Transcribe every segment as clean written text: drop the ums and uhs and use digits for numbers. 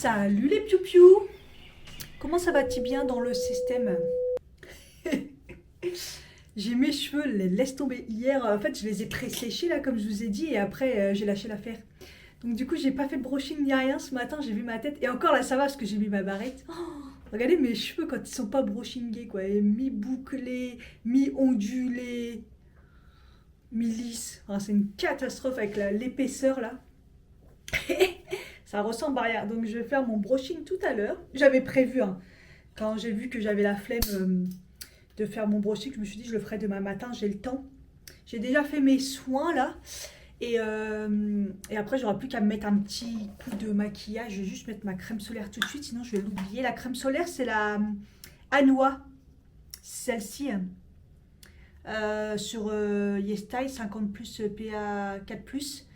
Salut les piou-piou! Comment ça va-t-il bien dans le système? J'ai mes cheveux, les laisse tomber. Hier, en fait, je les ai pré-séchés là, comme je vous ai dit, et après, j'ai lâché l'affaire. Donc du coup, j'ai pas fait de brushing ni rien ce matin, j'ai vu ma tête. Et encore là, ça va parce que j'ai mis ma barrette. Oh, regardez mes cheveux quand ils sont pas brushingés, quoi. Mi-bouclés, mi-ondulés, mi-lisses. Enfin, c'est une catastrophe avec l'épaisseur là. Ça ressemble à rien. Donc je vais faire mon brushing tout à l'heure. J'avais prévu, hein, quand j'ai vu que j'avais la flemme de faire mon brushing, je me suis dit je le ferai demain matin, j'ai le temps. J'ai déjà fait mes soins là. Et après, j'aurai plus qu'à me mettre un petit coup de maquillage. Je vais juste mettre ma crème solaire tout de suite, sinon je vais l'oublier. La crème solaire, c'est la Anoa. Celle-ci, sur YesStyle 50 plus PA 4 plus.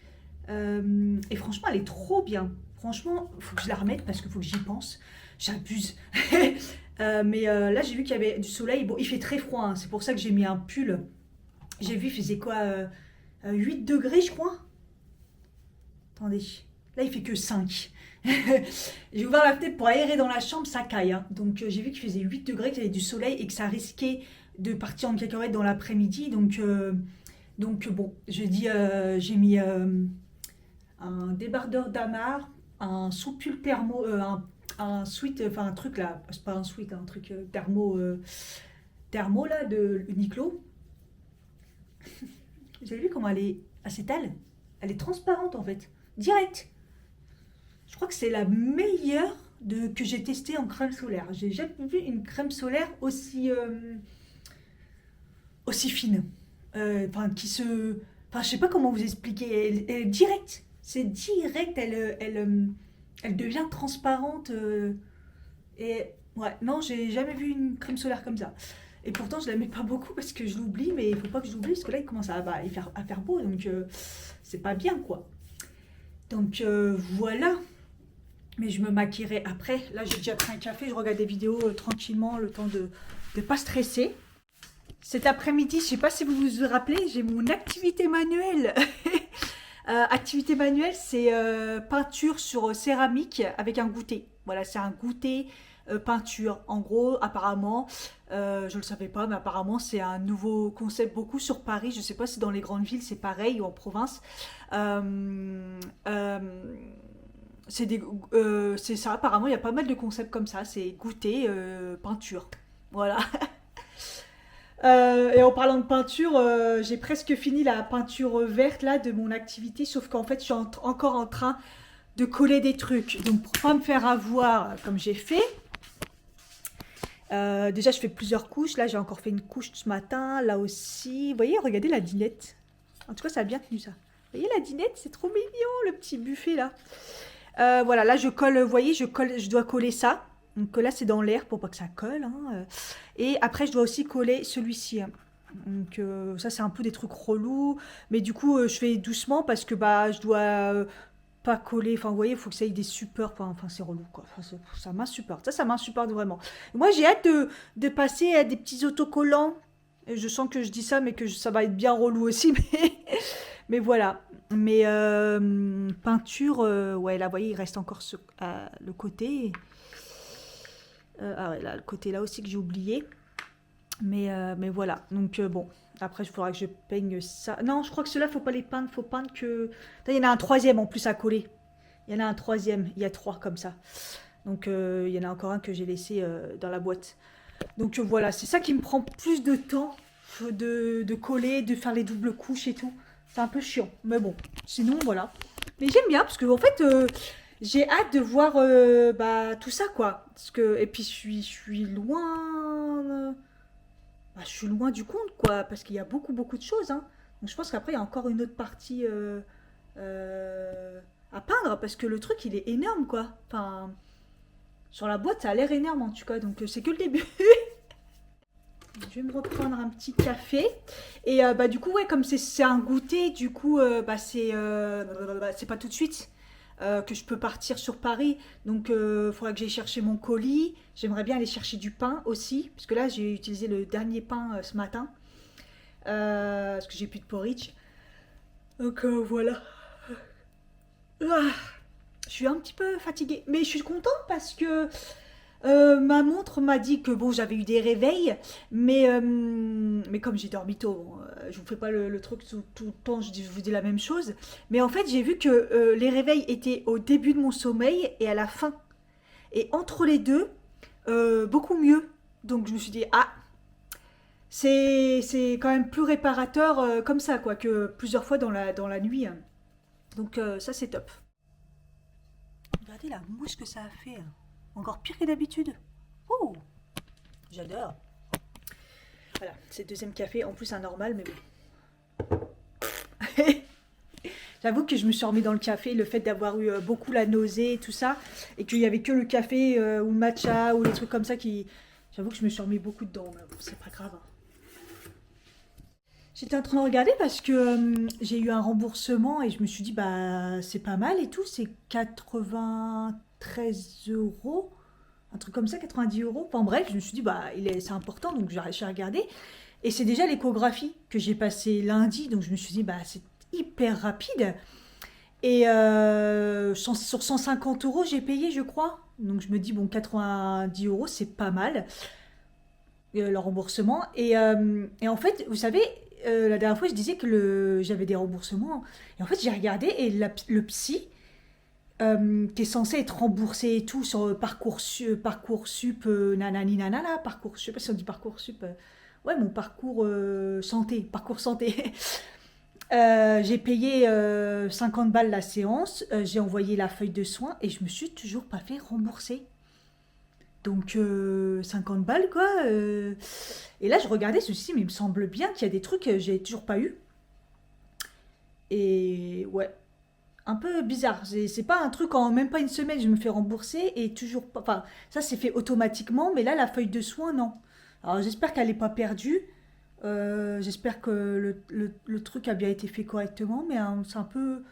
Et franchement, elle est trop bien. Franchement, faut que je la remette parce qu'il faut que j'y pense. J'abuse. Mais là, j'ai vu qu'il y avait du soleil. Bon, il fait très froid, hein. C'est pour ça que j'ai mis un pull. J'ai vu, il faisait quoi 8 degrés, je crois. Attendez. Là, il fait que 5. J'ai ouvert la fenêtre pour aérer dans la chambre, ça caille, hein. Donc, j'ai vu qu'il faisait 8 degrés, qu'il y avait du soleil et que ça risquait de partir en cacahuète dans l'après-midi. Donc bon, j'ai mis un débardeur d'Amar, un sous-pull thermo, un sweat, enfin un truc là, c'est pas un sweat, un truc thermo là de Uniqlo. Vous avez vu comment elle est acétale? Elle est transparente en fait, direct. Je crois que c'est la meilleure que j'ai testée en crème solaire. J'ai jamais vu une crème solaire aussi fine. Enfin, enfin, je sais pas comment vous expliquer. Elle est directe. C'est direct. Elle devient transparente. Et ouais, non, j'ai jamais vu une crème solaire comme ça. Et pourtant, je la mets pas beaucoup parce que je l'oublie, mais il faut pas que je l'oublie parce que là, il commence à faire beau, donc c'est pas bien quoi. Donc voilà. Mais je me maquillerai après. Là, j'ai déjà pris un café, je regarde des vidéos tranquillement, le temps de ne pas stresser. Cet après-midi, je ne sais pas si vous vous rappelez, j'ai mon activité manuelle. Activité manuelle, c'est peinture sur céramique avec un goûter. Voilà, c'est un goûter peinture. En gros, apparemment, je ne le savais pas, mais apparemment, c'est un nouveau concept beaucoup sur Paris. Je ne sais pas si dans les grandes villes, c'est pareil ou en province. Euh, c'est ça, apparemment, il y a pas mal de concepts comme ça. C'est goûter peinture. Voilà. Et en parlant de peinture, j'ai presque fini la peinture verte là de mon activité, sauf qu'en fait, je suis encore en train de coller des trucs. Donc, pour pas me faire avoir comme j'ai fait, déjà, je fais plusieurs couches. Là, j'ai encore fait une couche ce matin. Là aussi, vous voyez, regardez la dinette. En tout cas, ça a bien tenu ça. Vous voyez la dinette, c'est trop mignon, le petit buffet là. Voilà, là, je colle, vous voyez, je dois coller ça. Donc là, c'est dans l'air pour pas que ça colle, hein. Et après, je dois aussi coller celui-ci, hein. Donc ça, c'est un peu des trucs relous. Mais du coup, je fais doucement parce que bah, je dois pas coller. Enfin, vous voyez, il faut que ça ait des supports. Enfin, c'est relou, quoi. Enfin, ça m'insupporte. Ça m'insupporte vraiment. Moi, j'ai hâte de passer à des petits autocollants. Et je sens que je dis ça, mais que ça va être bien relou aussi. Mais voilà. Mais peinture, ouais, là, vous voyez, il reste encore le côté. Ah ouais, là, le côté là aussi que j'ai oublié. Mais voilà. Donc bon, après, il faudra que je peigne ça. Non, je crois que ceux-là, faut pas les peindre. Faut peindre que. Il y en a un troisième en plus à coller. Il y en a un troisième. Il y a trois comme ça. Donc il y en a encore un que j'ai laissé dans la boîte. Donc voilà, c'est ça qui me prend plus de temps de coller, de faire les doubles couches et tout. C'est un peu chiant. Mais bon, sinon voilà. Mais j'aime bien parce que en fait, j'ai hâte de voir bah, tout ça quoi. Et puis je suis loin. Bah, je suis loin du compte quoi. Parce qu'il y a beaucoup beaucoup de choses, hein. Donc je pense qu'après il y a encore une autre partie à peindre. Parce que le truc il est énorme quoi. Enfin, sur la boîte ça a l'air énorme en tout cas. Donc c'est que le début. Je vais me reprendre un petit café. Et bah, du coup, ouais, comme c'est un goûter, du coup, bah, c'est pas tout de suite que je peux partir sur Paris. Donc, il faudra que j'aille chercher mon colis. J'aimerais bien aller chercher du pain aussi. Parce que là, j'ai utilisé le dernier pain ce matin. Parce que j'ai plus de porridge. Donc, voilà. Ah. Je suis un petit peu fatiguée. Mais je suis contente parce que ma montre m'a dit que bon, j'avais eu des réveils. Mais comme j'ai dormi tôt, bon, je vous fais pas le truc tout le temps, je vous dis la même chose. Mais en fait, j'ai vu que les réveils étaient au début de mon sommeil et à la fin. Et entre les deux, beaucoup mieux. Donc je me suis dit, ah, c'est quand même plus réparateur comme ça, quoi, que plusieurs fois dans la nuit, hein. Donc ça, c'est top. Regardez la mousse que ça a fait, hein. Encore pire que d'habitude. Oh, j'adore. Voilà, c'est le deuxième café, en plus un normal, mais bon. J'avoue que je me suis remis dans le café, le fait d'avoir eu beaucoup la nausée et tout ça, et qu'il y avait que le café ou le matcha ou les trucs comme ça qui... J'avoue que je me suis remis beaucoup dedans, mais bon, c'est pas grave, hein. J'étais en train de regarder parce que j'ai eu un remboursement et je me suis dit, bah, c'est pas mal et tout, c'est 93 euros, un truc comme ça, 90 euros. Enfin bref, je me suis dit, bah, c'est important, donc j'ai regardé. Et c'est déjà l'échographie que j'ai passée lundi, donc je me suis dit, bah, c'est hyper rapide. Et sur 150 euros, j'ai payé, je crois. Donc je me dis, bon, 90 euros, c'est pas mal, le remboursement. Et en fait, vous savez, la dernière fois, je disais que j'avais des remboursements. Et en fait, j'ai regardé et le psy, qui est censé être remboursé et tout sur Parcoursup, nanani nanana, Parcours, je sais pas si on dit Parcoursup. Ouais, mon parcours santé, parcours santé. J'ai payé 50 balles la séance, j'ai envoyé la feuille de soins et je me suis toujours pas fait rembourser. Donc 50 balles quoi. Et là je regardais ceci, mais il me semble bien qu'il y a des trucs que j'ai toujours pas eu. Et ouais, un peu bizarre. C'est pas un truc en même pas une semaine je me fais rembourser et toujours pas. Enfin, ça c'est fait automatiquement, mais là la feuille de soins non. Alors j'espère qu'elle n'est pas perdue. J'espère que le truc a bien été fait correctement, mais hein, c'est un peu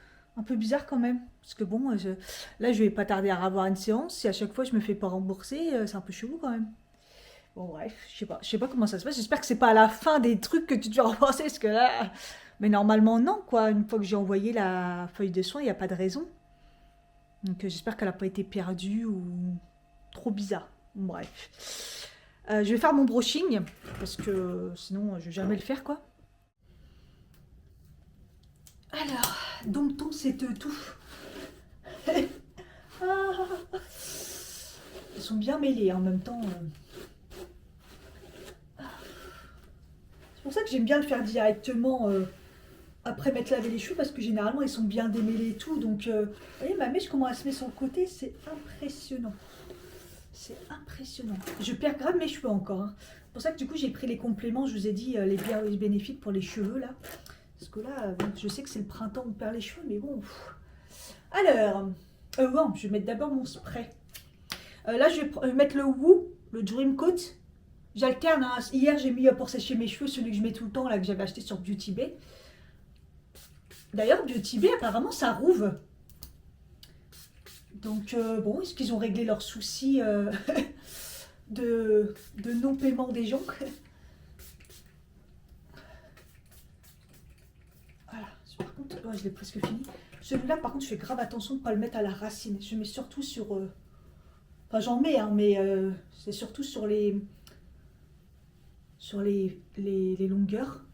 bizarre quand même. Parce que bon, là je vais pas tarder à avoir une séance. Si à chaque fois je me fais pas rembourser, c'est un peu chelou quand même. Bon bref, je sais pas comment ça se passe. J'espère que c'est pas à la fin des trucs que tu dois rembourser, parce que là. Mais normalement non quoi. Une fois que j'ai envoyé la feuille de soins, il n'y a pas de raison. Donc j'espère qu'elle n'a pas été perdue ou trop bizarre. Bref. Je vais faire mon brushing parce que sinon je vais jamais le faire quoi. Alors, domptons cette touffe. Ah, elles sont bien mêlées en même temps. C'est pour ça que j'aime bien le faire directement après m'être lavé les cheveux parce que généralement ils sont bien démêlés et tout. Donc, vous voyez ma mèche comment elle se met sur le côté, c'est impressionnant. C'est impressionnant. Je perds grave mes cheveux encore, hein. C'est pour ça que du coup j'ai pris les compléments, je vous ai dit, les biens bénéfiques pour les cheveux là. Parce que là, bon, je sais que c'est le printemps où on perd les cheveux, mais bon. Alors, bon, je vais mettre d'abord mon spray. Là, je vais mettre le Woo, le Dream Coat. J'alterne, hein. Hier, j'ai mis pour sécher mes cheveux celui que je mets tout le temps, là, que j'avais acheté sur Beauty Bay. D'ailleurs, Beauty Bay, apparemment, ça rouve. Donc, bon, est-ce qu'ils ont réglé leurs soucis de non-paiement des gens? Voilà, par contre, ouais, je l'ai presque fini. Celui-là, par contre, je fais grave attention de ne pas le mettre à la racine. Je mets surtout sur... Enfin, j'en mets, hein, mais c'est surtout sur les longueurs.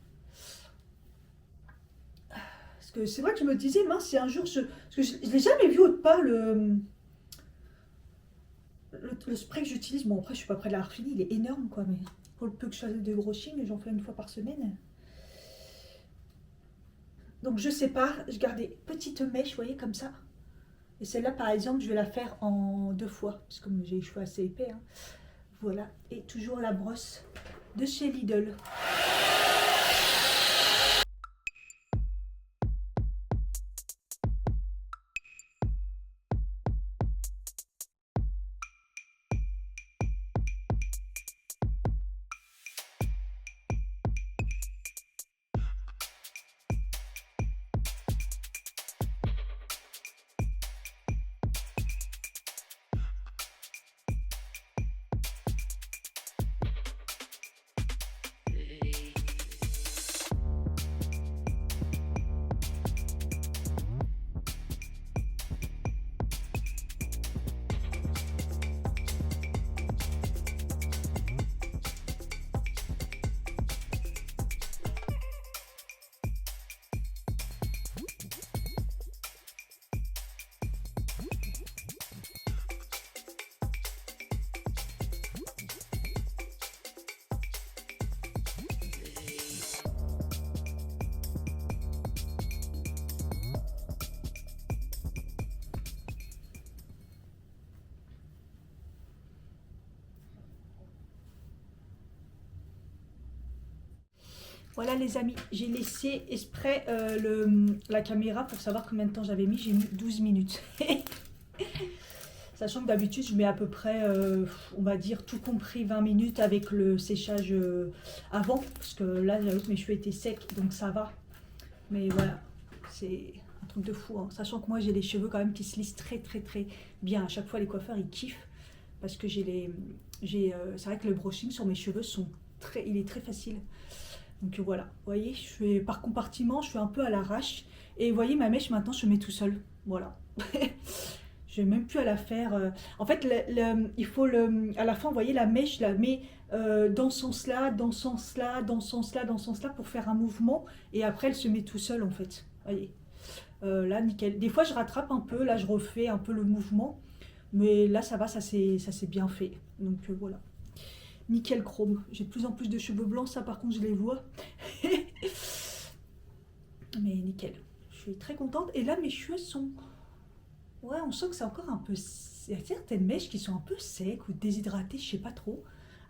Parce que c'est vrai que je me disais, mince, si un jour... Parce que je ne l'ai jamais vu autre part, le spray que j'utilise. Bon, après, je suis pas près de l'avoir fini. Il est énorme, quoi. Mais pour le peu que je fasse de brushing, j'en fais une fois par semaine. Donc, je sépare. Je garde des petites mèches, vous voyez, comme ça. Et celle-là, par exemple, je vais la faire en 2 fois. Parce que comme j'ai les cheveux assez épais, hein. Voilà. Et toujours la brosse de chez Lidl. Voilà les amis, j'ai laissé exprès la caméra pour savoir combien de temps j'avais mis. J'ai mis 12 minutes. Sachant que d'habitude je mets à peu près, on va dire tout compris 20 minutes avec le séchage avant. Parce que là j'avoue que mes cheveux étaient secs donc ça va. Mais voilà, c'est un truc de fou. Hein. Sachant que moi j'ai les cheveux quand même qui se lissent très bien. À chaque fois les coiffeurs ils kiffent. Parce que c'est vrai que le brushing sur mes cheveux il est très facile. Donc voilà, vous voyez, je fais par compartiment, je fais un peu à l'arrache. Et vous voyez, ma mèche, maintenant, je mets tout seul. Voilà. Je n'ai même plus à la faire. En fait, il faut à la fin, vous voyez, la mèche, je la mets dans ce sens-là, dans ce sens-là, dans ce sens-là, dans ce sens-là, pour faire un mouvement. Et après, elle se met tout seul, en fait. Vous voyez. Là, nickel. Des fois, je rattrape un peu. Là, je refais un peu le mouvement. Mais là, ça va, ça s'est bien fait. Donc voilà. Nickel chrome. J'ai de plus en plus de cheveux blancs, ça par contre je les vois. Mais nickel. Je suis très contente. Et là mes cheveux sont... Ouais, on sent que c'est encore un peu... Il y a certaines mèches qui sont un peu secs ou déshydratées, je sais pas trop.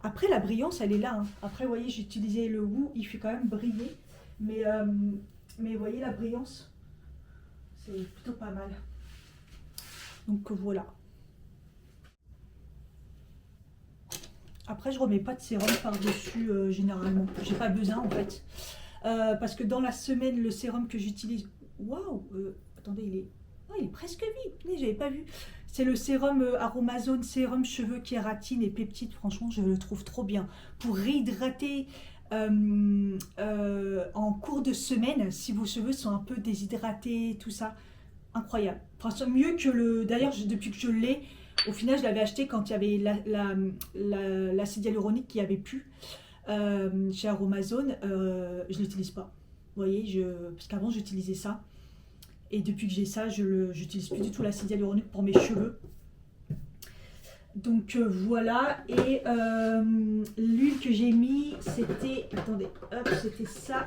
Après la brillance elle est là. Hein. Après vous voyez j'ai utilisé le Woo, il fait quand même briller. Mais vous voyez la brillance, c'est plutôt pas mal. Donc voilà. Après, je remets pas de sérum par-dessus généralement. J'ai pas besoin en fait. Parce que dans la semaine, le sérum que j'utilise... Waouh attendez, il est presque vide. J'avais pas vu. C'est le sérum Aromazone, sérum cheveux kératine et peptides. Franchement, je le trouve trop bien. Pour réhydrater en cours de semaine, si vos cheveux sont un peu déshydratés, tout ça. Incroyable. Enfin, mieux que le... D'ailleurs, depuis que je l'ai... Au final, je l'avais acheté quand il y avait l'acide hyaluronique qui avait plus chez Aromazone. Je ne l'utilise pas. Vous voyez, parce qu'avant, j'utilisais ça. Et depuis que j'ai ça, je n'utilise plus du tout l'acide hyaluronique pour mes cheveux. Donc voilà. Et l'huile que j'ai mis, c'était... Attendez, hop, c'était ça.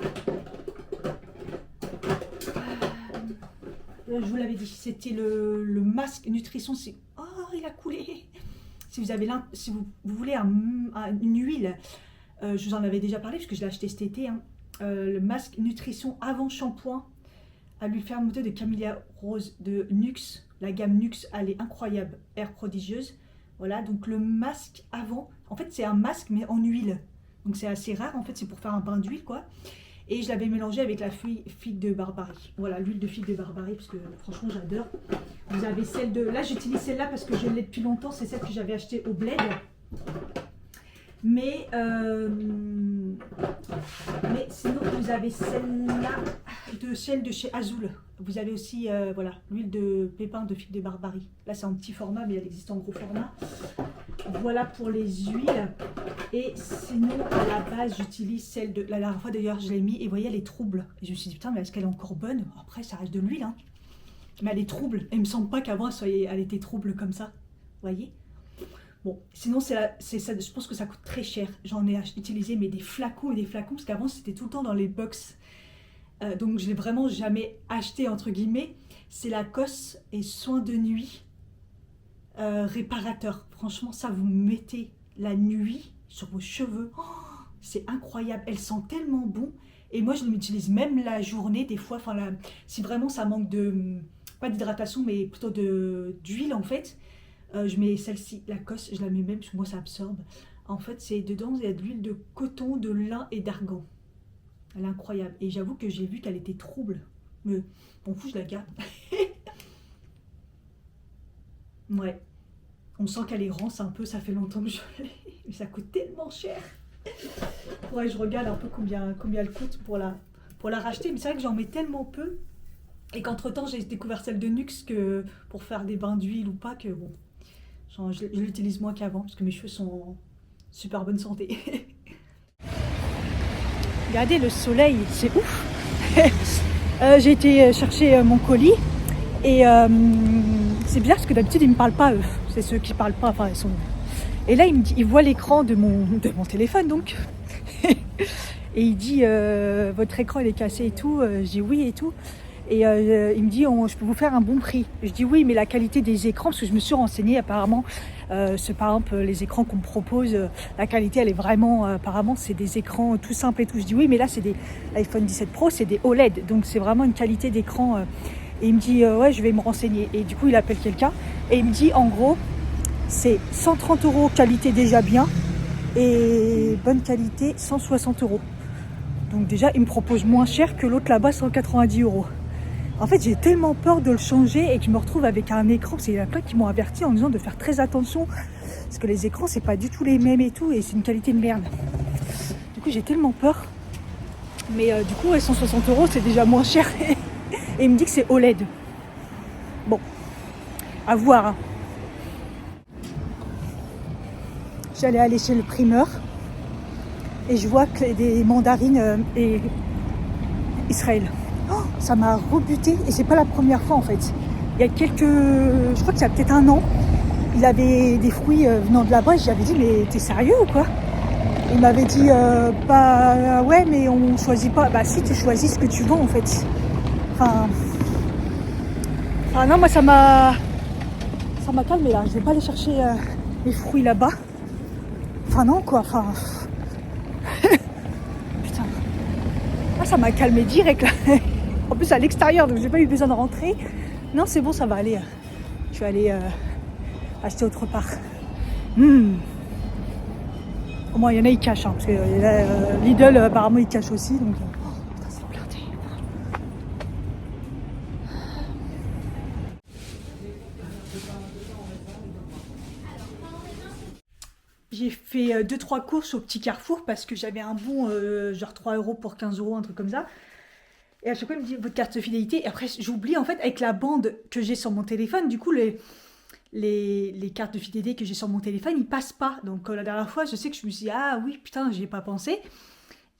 Je vous l'avais dit, c'était le masque nutrition. Oh, il a coulé. Si vous voulez une huile, je vous en avais déjà parlé parce que je l'ai acheté cet été. Hein, le masque nutrition avant shampoing à l'huile fermentée de camélia rose de Nuxe. La gamme Nuxe, elle est incroyable, air prodigieuse. Voilà, donc le masque avant, en fait c'est un masque mais en huile. Donc c'est assez rare, en fait c'est pour faire un bain d'huile quoi. Et je l'avais mélangé avec la figue de Barbarie. Voilà, l'huile de figue de Barbarie, parce que franchement, j'adore. Vous avez celle de... Là, j'utilise celle-là parce que je l'ai depuis longtemps. C'est celle que j'avais achetée au Bled. Mais sinon, vous avez celle-là, celle de chez Azul. Vous avez aussi, voilà, l'huile de pépins de figue de Barbarie. Là, c'est en petit format, mais elle existe en gros format. Voilà pour les huiles. Et sinon, à la base, j'utilise celle de... La dernière fois, d'ailleurs, je l'ai mis et vous voyez, elle est trouble. Et je me suis dit, putain, mais est-ce qu'elle est encore bonne? Après, ça reste de l'huile, hein. Mais elle est trouble. Et il me semble pas qu'avant, elle était trouble comme ça. Vous voyez? Bon, sinon, ça, je pense que ça coûte très cher. J'en ai utilisé, mais des flacons et des flacons, parce qu'avant, c'était tout le temps dans les box. Donc, je l'ai vraiment jamais acheté, entre guillemets. C'est Lacoste et soin de nuit réparateur. Franchement, ça, vous mettez la nuit sur vos cheveux. Oh, c'est incroyable. Elle sent tellement bon. Et moi, je l'utilise même la journée, des fois. Enfin, si vraiment ça manque de... Pas d'hydratation, mais plutôt d'huile, en fait. Je mets celle-ci, Lacoste. Je la mets même, parce que moi, ça absorbe. En fait, c'est dedans, il y a de l'huile de coton, de lin et d'argan. Elle est incroyable. Et j'avoue que j'ai vu qu'elle était trouble. Mais bon, fou, je la garde. Ouais. On sent qu'elle est rance un peu. Ça fait longtemps que je l'ai. Mais ça coûte tellement cher. Ouais, je regarde un peu combien elle coûte pour la racheter. Mais c'est vrai que j'en mets tellement peu. Et qu'entre temps, j'ai découvert celle de Nuxe que pour faire des bains d'huile ou pas, que bon, je l'utilise moins qu'avant parce que mes cheveux sont en super bonne santé. Regardez le soleil, c'est ouf. J'ai été chercher mon colis et c'est bizarre parce que d'habitude ils me parlent pas eux. C'est ceux qui parlent pas. Enfin ils sont. Et là il voit l'écran de mon téléphone donc. Et il dit votre écran il est cassé et tout. J'ai oui et tout. Et il me dit, je peux vous faire un bon prix. Je dis oui, mais la qualité des écrans, parce que je me suis renseignée apparemment, par exemple les écrans qu'on me propose, la qualité elle est vraiment, apparemment c'est des écrans tout simples et tout. Je dis oui, mais là c'est des iPhone 17 Pro, c'est des OLED, donc c'est vraiment une qualité d'écran. Et il me dit ouais, je vais me renseigner. Et du coup il appelle quelqu'un et il me dit en gros c'est 130 € qualité déjà bien et bonne qualité 160 €. Donc déjà il me propose moins cher que l'autre là-bas, 190 €. En fait, j'ai tellement peur de le changer et que je me retrouve avec un écran. Il y en a plein qui m'ont averti en disant de faire très attention parce que les écrans, c'est pas du tout les mêmes et tout, et c'est une qualité de merde. Du coup, j'ai tellement peur. Mais du coup, 160 €, c'est déjà moins cher. Et il me dit que c'est OLED. Bon, à voir. Hein. J'allais aller chez le primeur et je vois que des mandarines et Israël. Oh, ça m'a rebuté et c'est pas la première fois en fait. Il y a je crois qu'il y a peut-être un an, il avait des fruits venant de là-bas. J'avais dit mais t'es sérieux ou quoi? Il m'avait dit bah ouais mais on choisit pas. Bah si, tu choisis ce que tu vends en fait. Enfin non, moi ça m'a calmé là. Je vais pas aller chercher mes fruits là-bas. Enfin non quoi. Enfin putain. Ah, ça m'a calmé direct là. En plus à l'extérieur, donc j'ai pas eu besoin de rentrer. Non, c'est bon, ça va aller. Je vais aller acheter autre part. Au moins, il y en a, ils cachent. Hein, parce que Lidl, apparemment, ils cachent aussi. Donc, putain, c'est blindé. J'ai fait 2-3 courses au petit Carrefour parce que j'avais un bon, genre 3 € pour 15 €, un truc comme ça. Et à chaque fois, il me dit votre carte de fidélité. Et après, j'oublie en fait avec la bande que j'ai sur mon téléphone. Du coup, les cartes de fidélité que j'ai sur mon téléphone, ils passent pas. Donc la dernière fois, je sais que je me suis dit ah oui, putain, j'y ai pas pensé.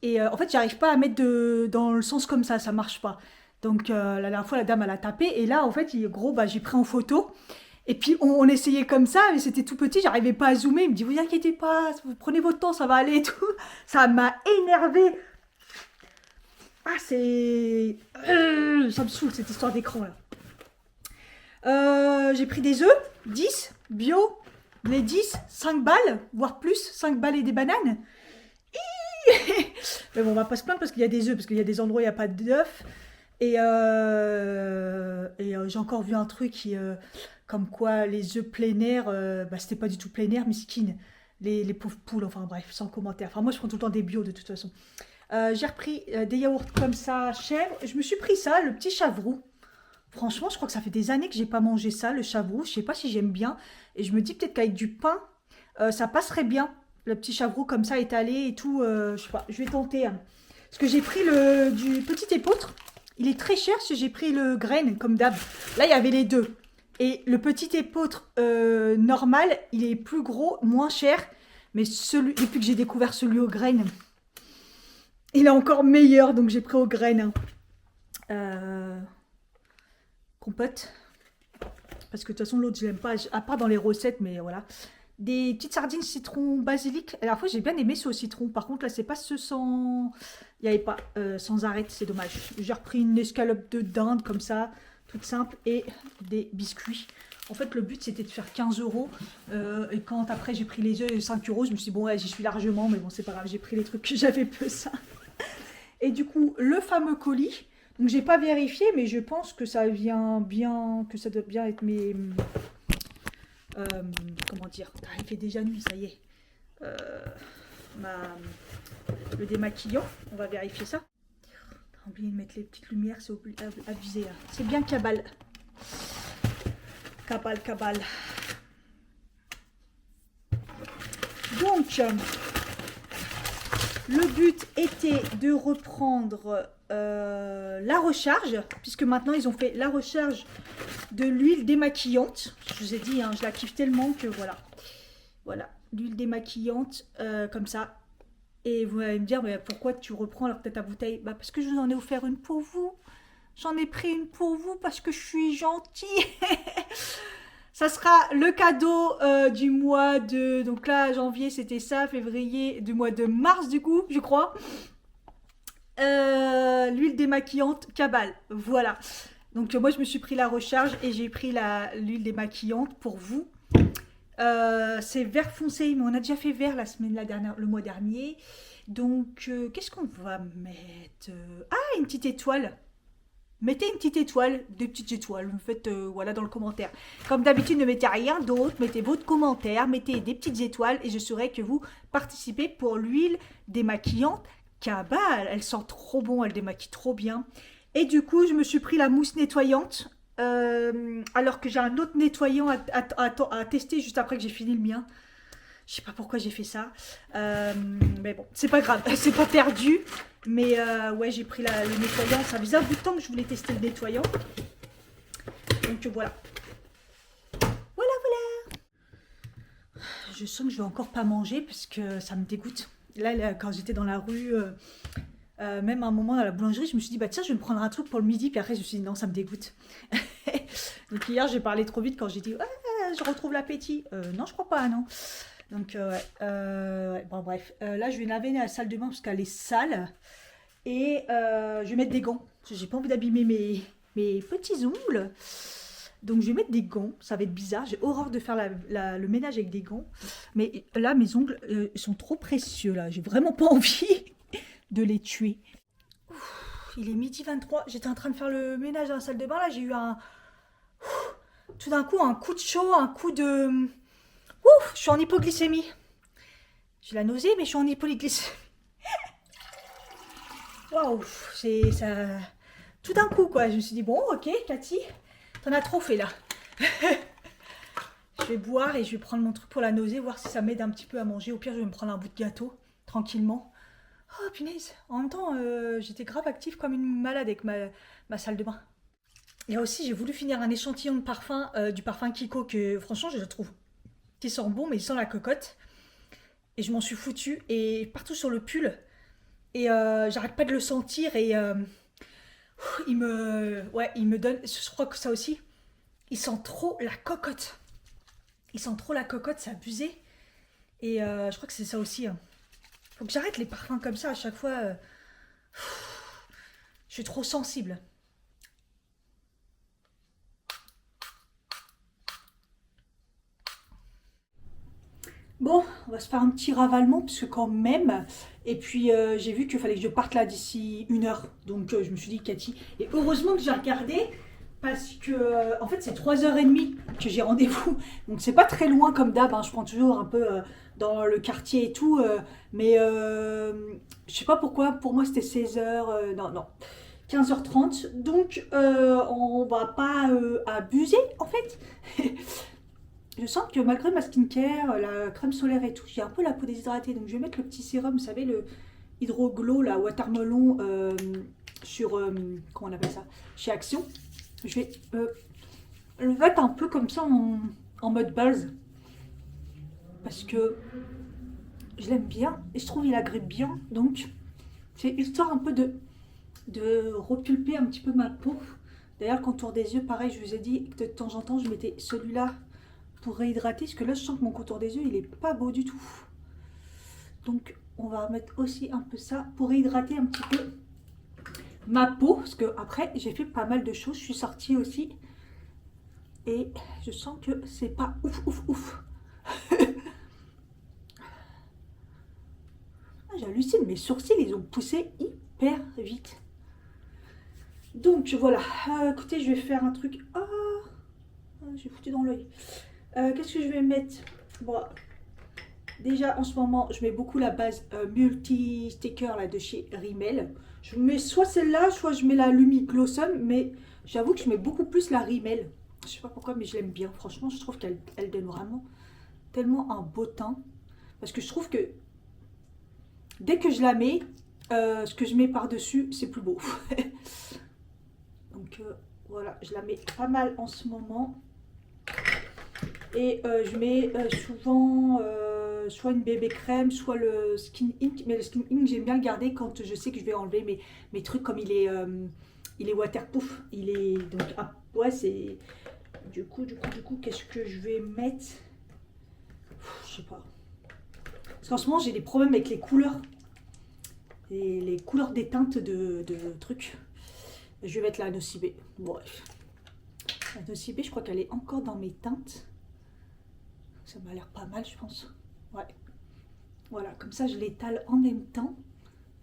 Et en fait, j'arrive pas à mettre dans le sens comme ça marche pas. Donc la dernière fois, la dame, elle a tapé. Et là, en fait, gros, bah, j'ai pris en photo. Et puis on essayait comme ça, mais c'était tout petit, j'arrivais pas à zoomer. Il me dit vous inquiétez pas, vous prenez votre temps, ça va aller et tout. Ça m'a énervé. Ah, ça me saoule cette histoire d'écran là. J'ai pris des œufs, 10, bio, les 10, 5 balles, voire plus, 5 balles et des bananes. Mais bon, on va pas se plaindre parce qu'il y a des œufs, parce qu'il y a des endroits où il n'y a pas d'œufs. Et j'ai encore vu un truc comme quoi les œufs plein air, bah, c'était pas du tout plein air, miskin. Les pauvres poules, enfin bref, sans commentaire. Enfin, moi je prends tout le temps des bio de toute façon. J'ai repris des yaourts comme ça, chèvre. Je me suis pris ça, le petit chavroux. Franchement, je crois que ça fait des années que j'ai pas mangé ça, le chavroux. Je sais pas si j'aime bien. Et je me dis peut-être qu'avec du pain, ça passerait bien. Le petit chavroux comme ça étalé et tout. Je sais pas, je vais tenter. Hein. Parce que j'ai pris du petit épeautre. Il est très cher si j'ai pris le graine comme d'hab. Là, il y avait les deux. Et le petit épeautre normal, il est plus gros, moins cher. Mais depuis que j'ai découvert celui aux graines, il est encore meilleur. Donc j'ai pris aux graines. Compote. Parce que de toute façon, l'autre, je l'aime pas. À part dans les recettes, mais voilà. Des petites sardines citron basilic. À la fois, j'ai bien aimé ce au citron. Par contre, là, c'est pas ce sans... Il n'y avait pas sans arrêt, c'est dommage. J'ai repris une escalope de dinde comme ça, toute simple, et des biscuits. En fait, le but, c'était de faire 15 €. Et quand après, j'ai pris les œufs 5 €, je me suis dit, bon, ouais, j'y suis largement, mais bon, c'est pas grave, j'ai pris les trucs que j'avais peu ça. Et du coup, le fameux colis. Donc, j'ai pas vérifié, mais je pense que ça vient bien, que ça doit bien être mes... comment dire, il fait déjà nuit, ça y est. Le démaquillant, on va vérifier ça. J'ai oublié de mettre les petites lumières, c'est abusé. Hein. C'est bien cabal. Cabal. Donc, le but était de reprendre la recharge, puisque maintenant ils ont fait la recharge de l'huile démaquillante. Je vous ai dit, hein, je la kiffe tellement que voilà. Voilà, l'huile démaquillante, comme ça. Et vous allez me dire, mais pourquoi tu reprends alors que ta bouteille? Bah parce que je vous en ai offert une pour vous. J'en ai pris une pour vous parce que je suis gentille. Ça sera le cadeau du mois de... Donc là, janvier, c'était ça. Février, du mois de mars, du coup, je crois. L'huile démaquillante Cabal. Voilà. Donc moi je me suis pris la recharge et j'ai pris l'huile démaquillante pour vous. C'est vert foncé, mais on a déjà fait vert la dernière, le mois dernier. Donc qu'est-ce qu'on va mettre? Ah, une petite étoile. Mettez une petite étoile, des petites étoiles, faites voilà dans le commentaire. Comme d'habitude, ne mettez rien d'autre, mettez votre commentaire, mettez des petites étoiles et je saurai que vous participez pour l'huile démaquillante Cabal. Elle sent trop bon, elle démaquille trop bien. Et du coup, je me suis pris la mousse nettoyante, alors que j'ai un autre nettoyant à tester juste après que j'ai fini le mien. Je sais pas pourquoi j'ai fait ça. Mais bon, c'est pas grave, c'est pas perdu. Mais ouais, j'ai pris le nettoyant. Ça faisait un bout de temps que je voulais tester le nettoyant. Donc voilà. Voilà, voilà. Je sens que je vais encore pas manger parce que ça me dégoûte. Là quand j'étais dans la rue, même à un moment dans la boulangerie, je me suis dit, bah tiens, je vais me prendre un truc pour le midi. Puis après, je me suis dit, non, ça me dégoûte. Donc hier, j'ai parlé trop vite quand j'ai dit, ah, je retrouve l'appétit. Non, je crois pas, non. Donc, ouais, bon, bref. Là, je vais laver la salle de bain parce qu'elle est sale. Et je vais mettre des gants. Parce que j'ai pas envie d'abîmer mes petits ongles. Donc, je vais mettre des gants. Ça va être bizarre. J'ai horreur de faire le ménage avec des gants. Mais là, mes ongles ils sont trop précieux. Là, j'ai vraiment pas envie de les tuer. Ouf, il est midi 23. J'étais en train de faire le ménage dans la salle de bain. Là, j'ai eu tout d'un coup un coup de chaud, un coup de... Ouf, je suis en hypoglycémie. J'ai la nausée, mais je suis en hypoglycémie. Waouh, c'est ça. Tout d'un coup, quoi. Je me suis dit, bon, ok, Cathy, t'en as trop fait là. Je vais boire et je vais prendre mon truc pour la nausée, voir si ça m'aide un petit peu à manger. Au pire, je vais me prendre un bout de gâteau, tranquillement. Oh, punaise. En même temps, j'étais grave active comme une malade avec ma salle de bain. Et aussi, j'ai voulu finir un échantillon de parfum, du parfum Kiko, que franchement, je le trouve qui sent bon, mais il sent la cocotte. Et je m'en suis foutue. Et partout sur le pull. Et j'arrête pas de le sentir. Et ouais, il me donne. Je crois que ça aussi. Il sent trop la cocotte. Il sent trop la cocotte, c'est abusé. Et je crois que c'est ça aussi, hein. Faut que j'arrête les parfums comme ça à chaque fois. Je suis trop sensible. Bon, on va se faire un petit ravalement parce que quand même. Et puis j'ai vu qu'il fallait que je parte là d'ici 1 heure. Donc je me suis dit, Cathy. Et heureusement que j'ai regardé parce que en fait c'est 3h30 que j'ai rendez-vous. Donc c'est pas très loin comme d'hab, hein. Je prends toujours un peu dans le quartier et tout. Mais je sais pas pourquoi, pour moi c'était 16h. Non, non. 15h30. Donc on va pas abuser en fait. Je sens que malgré ma skincare, la crème solaire et tout, j'ai un peu la peau déshydratée. Donc je vais mettre le petit sérum, vous savez, le Hydroglow, la Watermelon sur, comment on appelle ça, chez Action. Je vais le mettre un peu comme ça en mode base. Parce que je l'aime bien et je trouve qu'il agrippe bien. Donc c'est histoire un peu de repulper un petit peu ma peau. D'ailleurs, contour des yeux, pareil, je vous ai dit que de temps en temps, je mettais celui-là pour réhydrater, parce que là je sens que mon contour des yeux il est pas beau du tout. Donc on va mettre aussi un peu ça pour réhydrater un petit peu ma peau, parce que après j'ai fait pas mal de choses, je suis sortie aussi et je sens que c'est pas ouf ouf ouf. J'hallucine, mes sourcils ils ont poussé hyper vite. Donc voilà, écoutez, je vais faire un truc. J'ai foutu dans l'œil. Qu'est-ce que je vais mettre? Bon, déjà en ce moment, je mets beaucoup la base multi-sticker là, de chez Rimmel. Je mets soit celle-là, soit je mets la Lumi Glossum, mais j'avoue que je mets beaucoup plus la Rimmel. Je sais pas pourquoi, mais je l'aime bien. Franchement, je trouve qu'elle donne vraiment tellement un beau teint. Parce que je trouve que dès que je la mets, ce que je mets par-dessus, c'est plus beau. Donc voilà, je la mets pas mal en ce moment. Et je mets souvent soit une bébé crème, soit le Skin Ink. Mais le Skin Ink, j'aime bien le garder quand je sais que je vais enlever mes trucs, comme il est waterproof. Il est donc ouais, c'est du coup, qu'est-ce que je vais mettre? Je sais pas. Parce qu'en ce moment, j'ai des problèmes avec les couleurs. les couleurs des teintes de trucs. Je vais mettre la Nocibé. Bref. La Nocibé, je crois qu'elle est encore dans mes teintes. Ça m'a l'air pas mal, je pense. Ouais. Voilà, comme ça, je l'étale en même temps.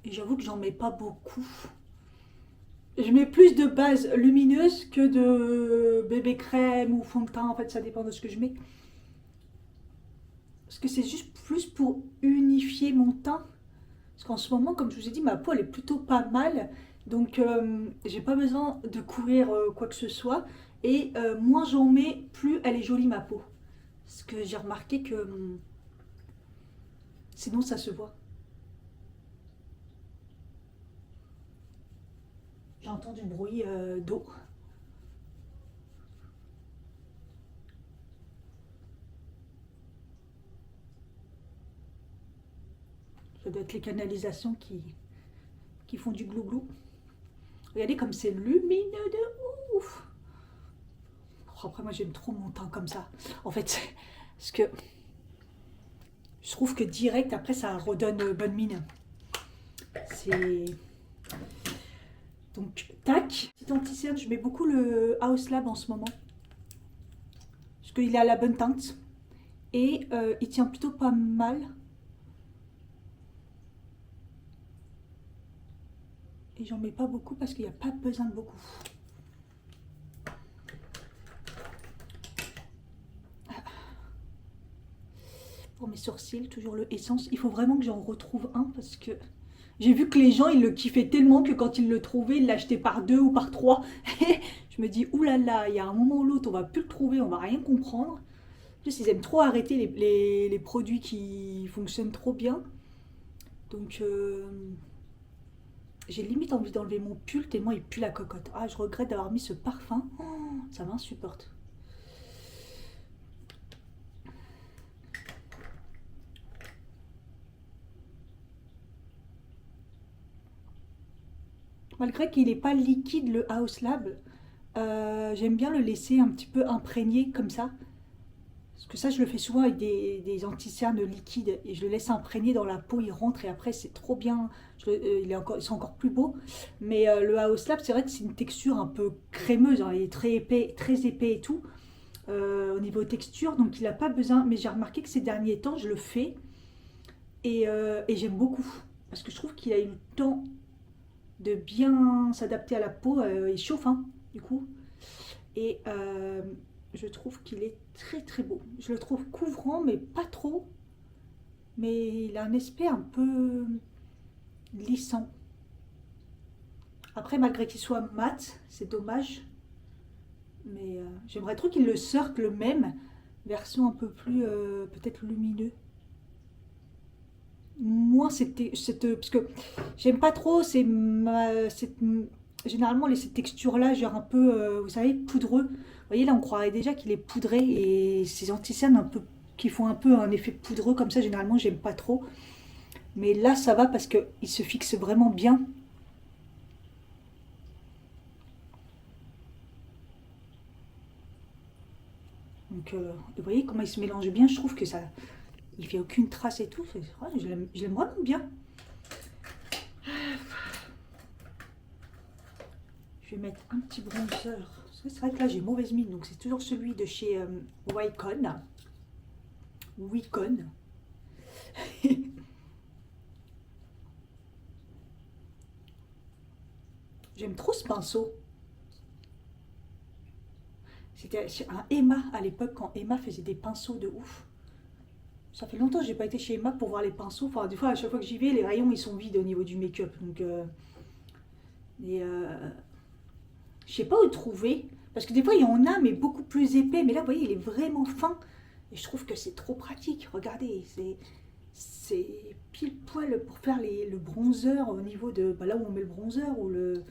Et j'avoue que j'en mets pas beaucoup. Je mets plus de base lumineuse que de bébé crème ou fond de teint. En fait, ça dépend de ce que je mets. Parce que c'est juste plus pour unifier mon teint. Parce qu'en ce moment, comme je vous ai dit, ma peau elle est plutôt pas mal. Donc j'ai pas besoin de couvrir quoi que ce soit. Et moins j'en mets, plus elle est jolie ma peau. Parce que j'ai remarqué que sinon ça se voit. J'entends du bruit d'eau. Ça doit être les canalisations qui font du glouglou. Regardez comme c'est lumineux de ouf. Oh, après moi j'aime trop mon teint comme ça. En fait, parce que je trouve que direct après ça redonne bonne mine. C'est... Donc tac. Petit anti-cerne, je mets beaucoup le House Lab en ce moment. Parce qu'il est à la bonne teinte. Et il tient plutôt pas mal. Et j'en mets pas beaucoup parce qu'il n'y a pas besoin de beaucoup. Pour mes sourcils, toujours le Essence. Il faut vraiment que j'en retrouve un parce que j'ai vu que les gens, ils le kiffaient tellement que quand ils le trouvaient, ils l'achetaient par 2 ou par 3. Je me dis, oulala, il y a un moment ou l'autre, on va plus le trouver, on va rien comprendre. En plus, ils aiment trop arrêter les produits qui fonctionnent trop bien. Donc, j'ai limite envie d'enlever mon pull tellement il pue la cocotte. Ah, je regrette d'avoir mis ce parfum. Oh, ça m'insupporte. Malgré qu'il n'est pas liquide le House Lab, j'aime bien le laisser un petit peu imprégné comme ça. Parce que ça, je le fais souvent avec des anti-cernes liquides et je le laisse imprégner dans la peau, il rentre et après c'est trop bien. Ils sont encore plus beaux. Mais le House Lab, c'est vrai que c'est une texture un peu crémeuse, hein, il est très épais et tout au niveau texture, donc il n'a pas besoin. Mais j'ai remarqué que ces derniers temps, je le fais et j'aime beaucoup parce que je trouve qu'il a eu le temps de bien s'adapter à la peau. Il chauffe, hein, du coup. Et je trouve qu'il est très très beau. Je le trouve couvrant, mais pas trop. Mais il a un aspect un peu lissant. Après, malgré qu'il soit mat, c'est dommage. Mais j'aimerais trop qu'il le sorte le même, version un peu plus peut-être lumineux. Moins parce que j'aime pas trop généralement ces textures là genre un peu vous savez poudreux. Vous voyez là on croirait déjà qu'il est poudré et ces anti-cernes un peu qui font un peu un effet poudreux comme ça généralement j'aime pas trop. Mais là ça va parce que il se fixe vraiment bien. Donc vous voyez comment il se mélange bien, je trouve que ça il fait aucune trace et tout. Je l'aime vraiment bien. Je vais mettre un petit bronzer. C'est vrai que là j'ai mauvaise mine, donc c'est toujours celui de chez Wycon. Wycon. J'aime trop ce pinceau. C'était un Emma à l'époque quand Emma faisait des pinceaux de ouf. Ça fait longtemps que j'ai pas été chez Emma pour voir les pinceaux. Enfin, des fois, à chaque fois que j'y vais, les rayons ils sont vides au niveau du make-up. Donc, je sais pas où le trouver. Parce que des fois, il y en a, mais beaucoup plus épais. Mais là, vous voyez, il est vraiment fin. Et je trouve que c'est trop pratique. Regardez, c'est pile poil pour faire le bronzer au niveau de là où on met le bronzer ou le.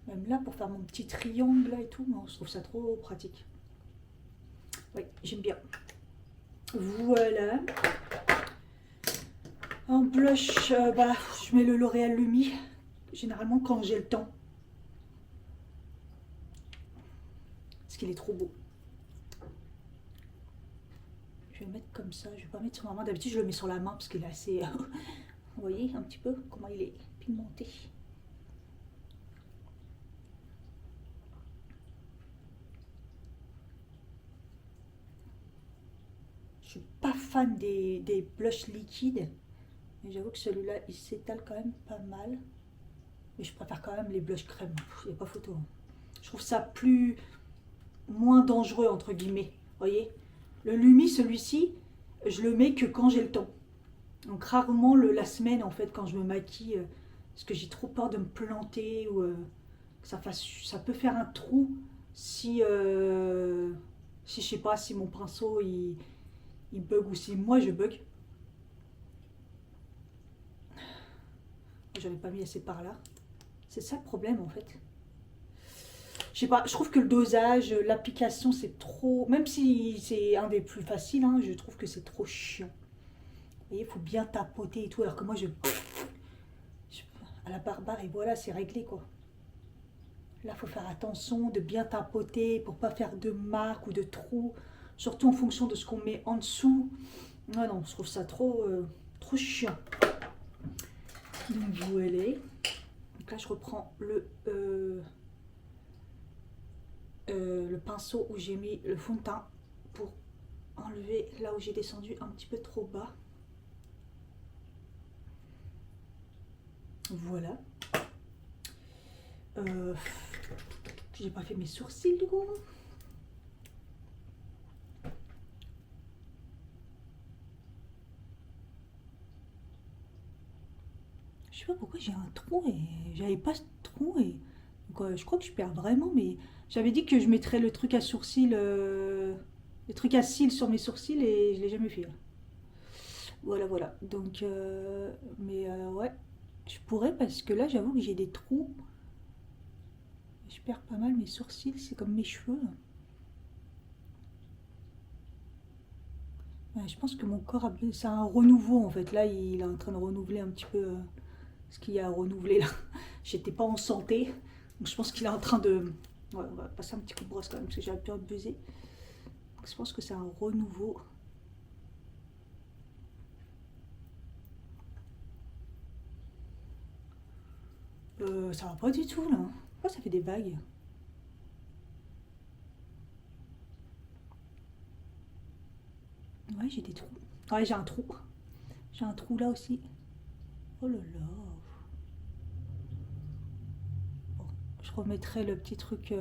Même là, pour faire mon petit triangle là et tout, non, je trouve ça trop pratique. Oui, j'aime bien. Voilà. En blush, je mets le L'Oréal Lumi, généralement quand j'ai le temps. Parce qu'il est trop beau. Je vais le mettre comme ça. Je vais pas mettre sur ma main. D'habitude, je le mets sur la main parce qu'il est assez... Vous voyez un petit peu comment il est pigmenté. Je suis pas fan des blushs liquides. Mais j'avoue que celui-là, il s'étale quand même pas mal. Mais je préfère quand même les blushs crème. Il n'y a pas photo. Je trouve ça moins dangereux, entre guillemets. Vous voyez, le Lumi, celui-ci, je le mets que quand j'ai le temps. Donc rarement la semaine, en fait, quand je me maquille, parce que j'ai trop peur de me planter ou que ça peut faire un trou si je sais pas, si mon pinceau il bug ou si moi je bug. J'avais pas mis assez par là. C'est ça le problème en fait. Je sais pas, je trouve que le dosage, l'application c'est trop. Même si c'est un des plus faciles, hein, je trouve que c'est trop chiant. Vous voyez, il faut bien tapoter et tout, alors que moi à la barbare et voilà, c'est réglé quoi. Là, il faut faire attention de bien tapoter pour pas faire de marques ou de trous, surtout en fonction de ce qu'on met en dessous. Non, non, je trouve ça trop chiant. Donc voilà. Donc là, je reprends le pinceau où j'ai mis le fond de teint pour enlever là où j'ai descendu un petit peu trop bas. Voilà. J'ai pas fait mes sourcils du coup. Je sais pas pourquoi j'ai un trou et j'avais pas ce trou et donc, je crois que je perds vraiment, mais j'avais dit que je mettrais le truc à sourcils, le truc à cils sur mes sourcils et je l'ai jamais fait là. Voilà, voilà. Donc, ouais, je pourrais parce que là j'avoue que j'ai des trous. Je perds pas mal mes sourcils, c'est comme mes cheveux. Ouais, je pense que mon corps c'est un renouveau en fait. Là, il est en train de renouveler un petit peu ce qu'il y a à renouveler là. J'étais pas en santé, donc je pense qu'il est en train de. Ouais, on va passer un petit coup de brosse quand même parce que j'ai un peu abusé. Donc, je pense que c'est un renouveau. Ça va pas du tout là. Pourquoi ça fait des vagues? Ouais, j'ai des trous. Ouais, j'ai un trou. J'ai un trou là aussi. Oh là là. Bon, je remettrai le petit truc.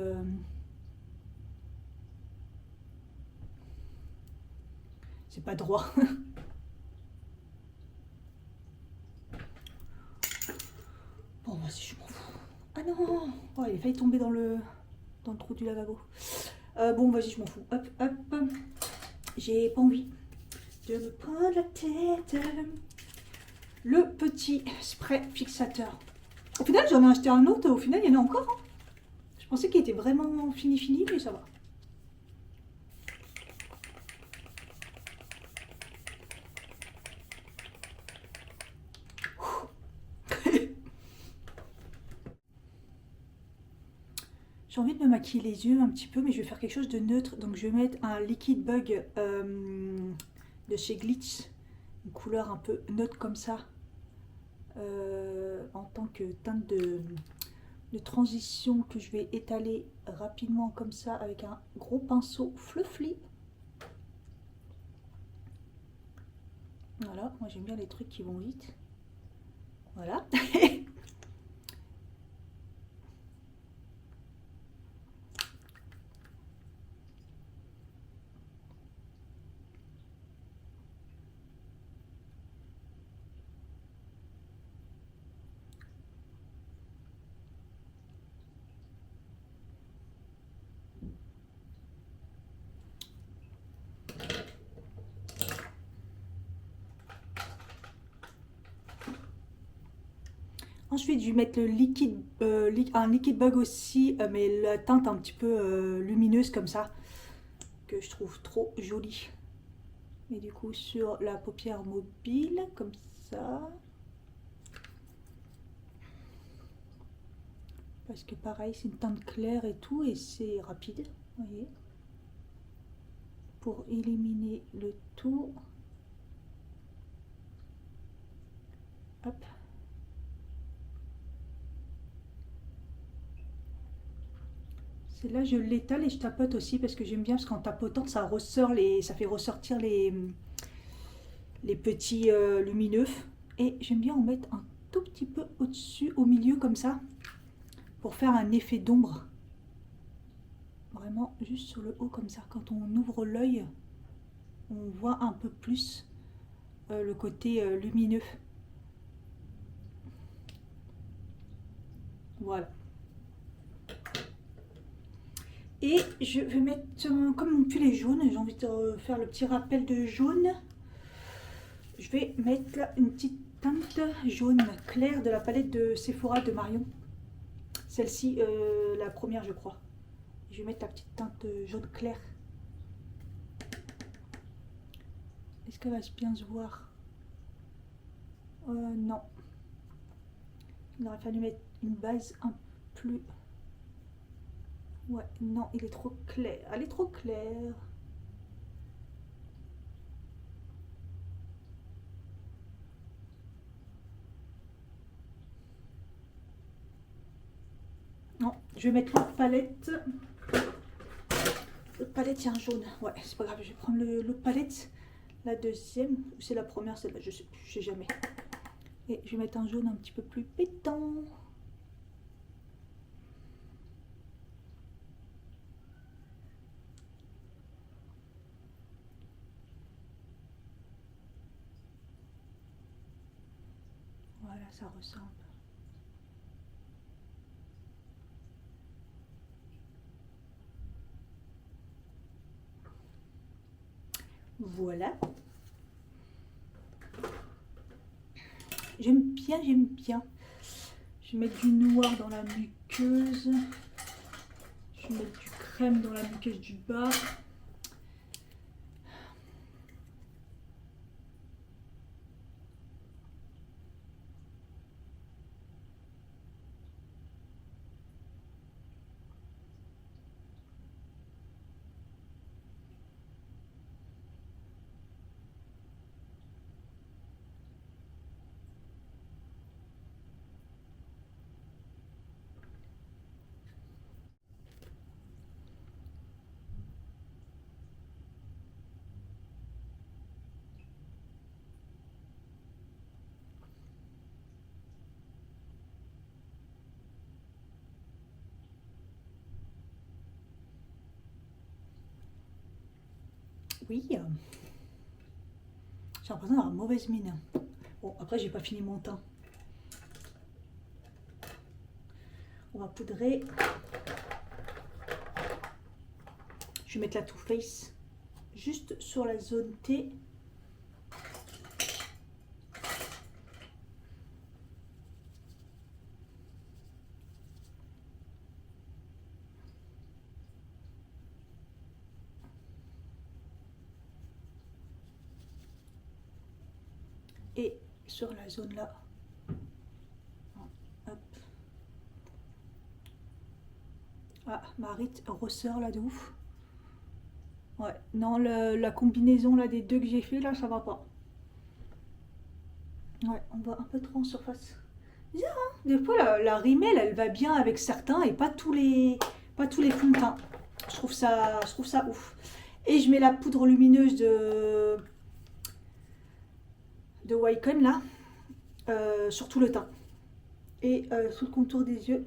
C'est pas droit. Bon, vas-y, je m'en fous. Ah non. Oh, il a failli tomber dans le trou du lavabo. Bon, vas-y, je m'en fous. Hop, hop. J'ai pas envie de me prendre la tête. Le petit spray fixateur. Au final, j'en ai acheté un autre. Au final, il y en a encore. Hein. Je pensais qu'il était vraiment fini, mais ça va. J'ai envie de me maquiller les yeux un petit peu, mais je vais faire quelque chose de neutre. Donc je vais mettre un Liquid Bug de chez Glitch. Une couleur un peu neutre comme ça. En tant que teinte de transition que je vais étaler rapidement comme ça avec un gros pinceau fluffy. Voilà, moi j'aime bien les trucs qui vont vite. Voilà. Ensuite, je vais mettre un liquid bug aussi, mais la teinte un petit peu lumineuse comme ça, que je trouve trop jolie. Et du coup, sur la paupière mobile, comme ça. Parce que pareil, c'est une teinte claire et tout, et c'est rapide, vous voyez. pour éliminer le tout. Hop. Là je l'étale et je tapote aussi parce que j'aime bien, parce qu'en tapotant ça ressort ça fait ressortir les petits lumineux. Et j'aime bien en mettre un tout petit peu au-dessus, au milieu comme ça, pour faire un effet d'ombre. Vraiment juste sur le haut comme ça. Quand on ouvre l'œil, on voit un peu plus le côté lumineux. Voilà. Et je vais mettre, comme mon pull est jaune, j'ai envie de faire le petit rappel de jaune. Je vais mettre là une petite teinte jaune claire de la palette de Sephora de Marion. Celle-ci, la première je crois. Je vais mettre la petite teinte jaune clair. Est-ce qu'elle va bien se voir? Non. Il aurait fallu mettre une base un peu plus... Ouais, non, il est trop clair. Elle est trop claire. Non, je vais mettre l'autre palette. L'autre palette, il y a un jaune. Ouais, c'est pas grave, je vais prendre l'autre palette. La deuxième, ou c'est la première, celle-là, je sais plus, je sais jamais. Et je vais mettre un jaune un petit peu plus pétant. Voilà, ça ressemble. Voilà. J'aime bien, j'aime bien. Je vais mettre du noir dans la muqueuse. Je vais mettre du crème dans la muqueuse du bas. Oui. J'ai l'impression d'avoir mauvaise mine. Bon, après, j'ai pas fini mon teint. On va poudrer. Je vais mettre la Too Faced juste sur la zone T. Et sur la zone là. Hop. Ah, ma rite ressort là de ouf. Ouais, non, la combinaison là des deux que j'ai fait là, ça va pas. Ouais, on va un peu trop en surface. Bizarre, hein. Des fois la rimel elle va bien avec certains et pas tous les fonds de teint. Je trouve ça ouf. Et je mets la poudre lumineuse de Wycon là, sur tout le teint. Et sous le contour des yeux.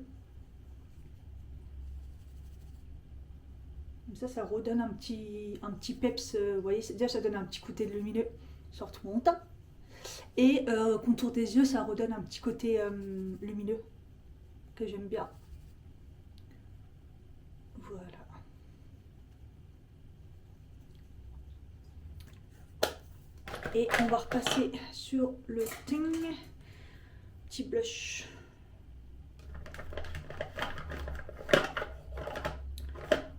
Comme ça redonne un petit peps. Vous voyez, déjà ça donne un petit côté lumineux sur tout mon teint. Et contour des yeux, ça redonne un petit côté lumineux que j'aime bien. Voilà. Et on va repasser sur le Ting. Petit blush.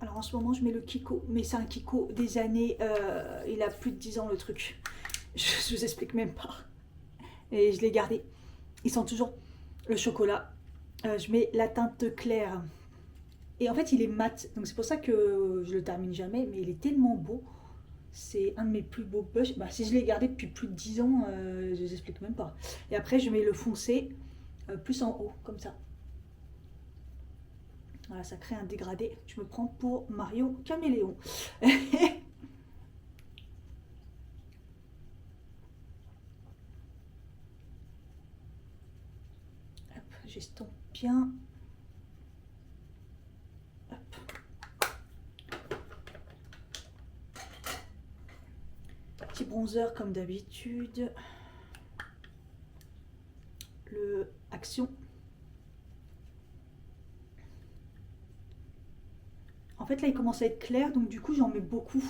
Alors en ce moment, je mets le Kiko, mais c'est un Kiko des années, il a plus de 10 ans le truc. Je vous explique même pas. Et je l'ai gardé. Ils sont toujours le chocolat. Je mets la teinte claire. Et en fait, il est mat. Donc c'est pour ça que je le termine jamais. Mais il est tellement beau. C'est un de mes plus beaux blushs. Bah, si je l'ai gardé depuis plus de 10 ans, je vous explique même pas. Et après, je mets le foncé plus en haut, comme ça. Voilà, ça crée un dégradé. Je me prends pour Marion Caméléon. J'estompe bien. Hop. Petit bronzer comme d'habitude. Le Action. En fait là il commence à être clair donc du coup j'en mets beaucoup.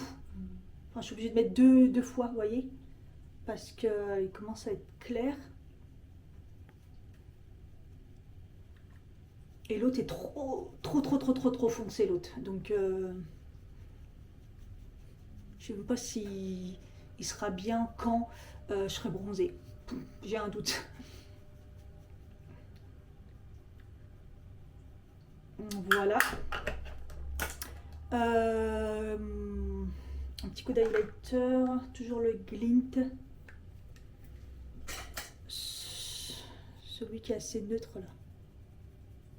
Enfin je suis obligée de mettre deux fois, vous voyez. Parce qu'il commence à être clair. Et l'autre est trop foncé l'autre. Donc je sais même pas si il sera bien quand je serai bronzée. J'ai un doute. Voilà. Un petit coup d'highlighter, toujours le Glint. Celui qui est assez neutre là. De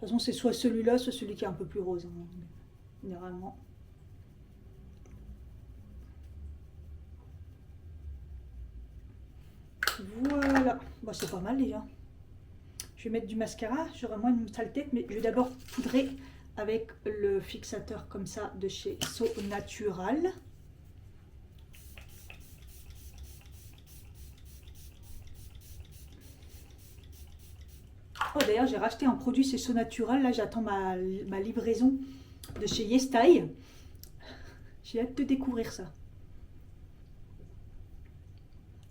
toute façon, c'est soit celui-là, soit celui qui est un peu plus rose, hein, généralement. Voilà. Bon, c'est pas mal déjà. Je vais mettre du mascara. J'aurai moins une sale tête, mais je vais d'abord poudrer avec le fixateur comme ça de chez So Natural. Oh, d'ailleurs, j'ai racheté un produit chez So Natural. Là, j'attends ma livraison de chez YesStyle. J'ai hâte de découvrir ça.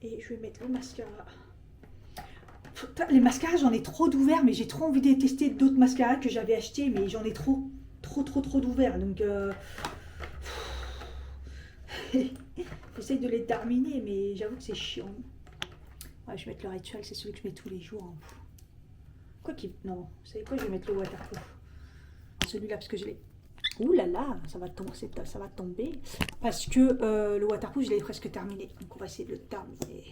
Et je vais mettre le mascara. Les mascaras, j'en ai trop d'ouverts, mais j'ai trop envie de tester d'autres mascaras que j'avais achetés, mais j'en ai trop d'ouverts. Donc, j'essaye de les terminer, mais j'avoue que c'est chiant. Ouais, je vais mettre le Ritual, c'est celui que je mets tous les jours. Hein. Quoi qu'il... Non, vous savez quoi, je vais mettre le Waterproof. Celui-là, parce que je l'ai... Ouh là là, ça va tomber. Parce que le Waterproof, je l'ai presque terminé. Donc, on va essayer de le terminer.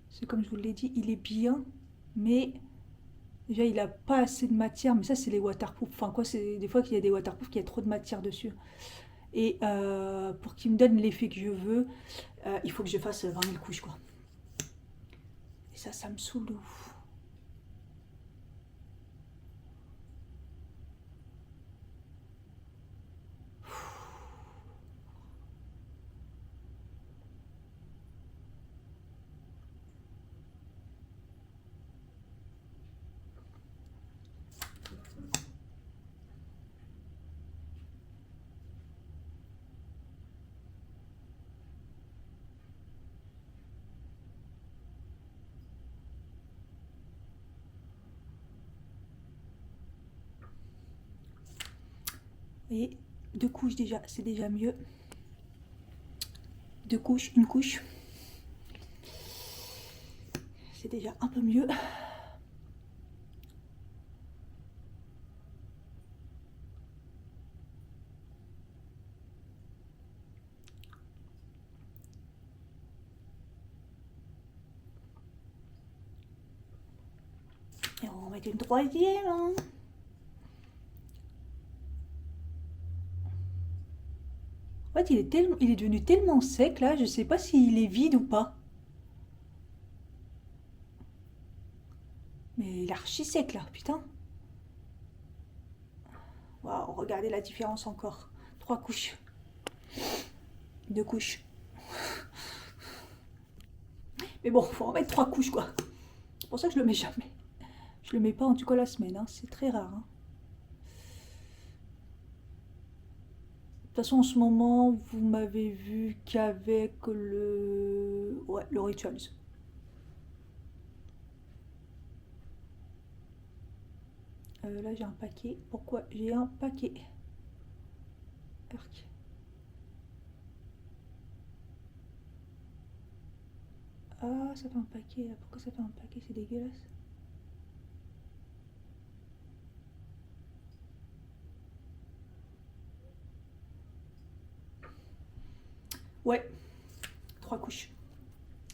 C'est comme je vous l'ai dit, il est bien, mais déjà il n'a pas assez de matière. Mais ça, c'est les waterproof. Enfin, quoi, c'est des fois qu'il y a des waterproof qui a trop de matière dessus. Et pour qu'il me donne l'effet que je veux, il faut que je fasse 20 000 couches, quoi. Et ça me saoule de ouf. Vous voyez, 2 couches déjà, c'est déjà mieux. 2 couches, 1 couche. C'est déjà un peu mieux. Et on va mettre une troisième. Hein. En fait, il est devenu tellement sec là, je sais pas s'il est vide ou pas. Mais il est archi sec là, putain. Waouh, regardez la différence encore. 3 couches. 2 couches. Mais bon, faut en mettre 3 couches quoi. C'est pour ça que je le mets jamais. Je le mets pas en tout cas la semaine, hein. C'est très rare. Hein. De toute façon, en ce moment, vous m'avez vu qu'avec le... Ouais, le Rituals. Là, j'ai un paquet. Pourquoi j'ai un paquet? Arc. Ah, ça fait un paquet. Là. Pourquoi ça fait un paquet? C'est dégueulasse. Ouais, 3 couches.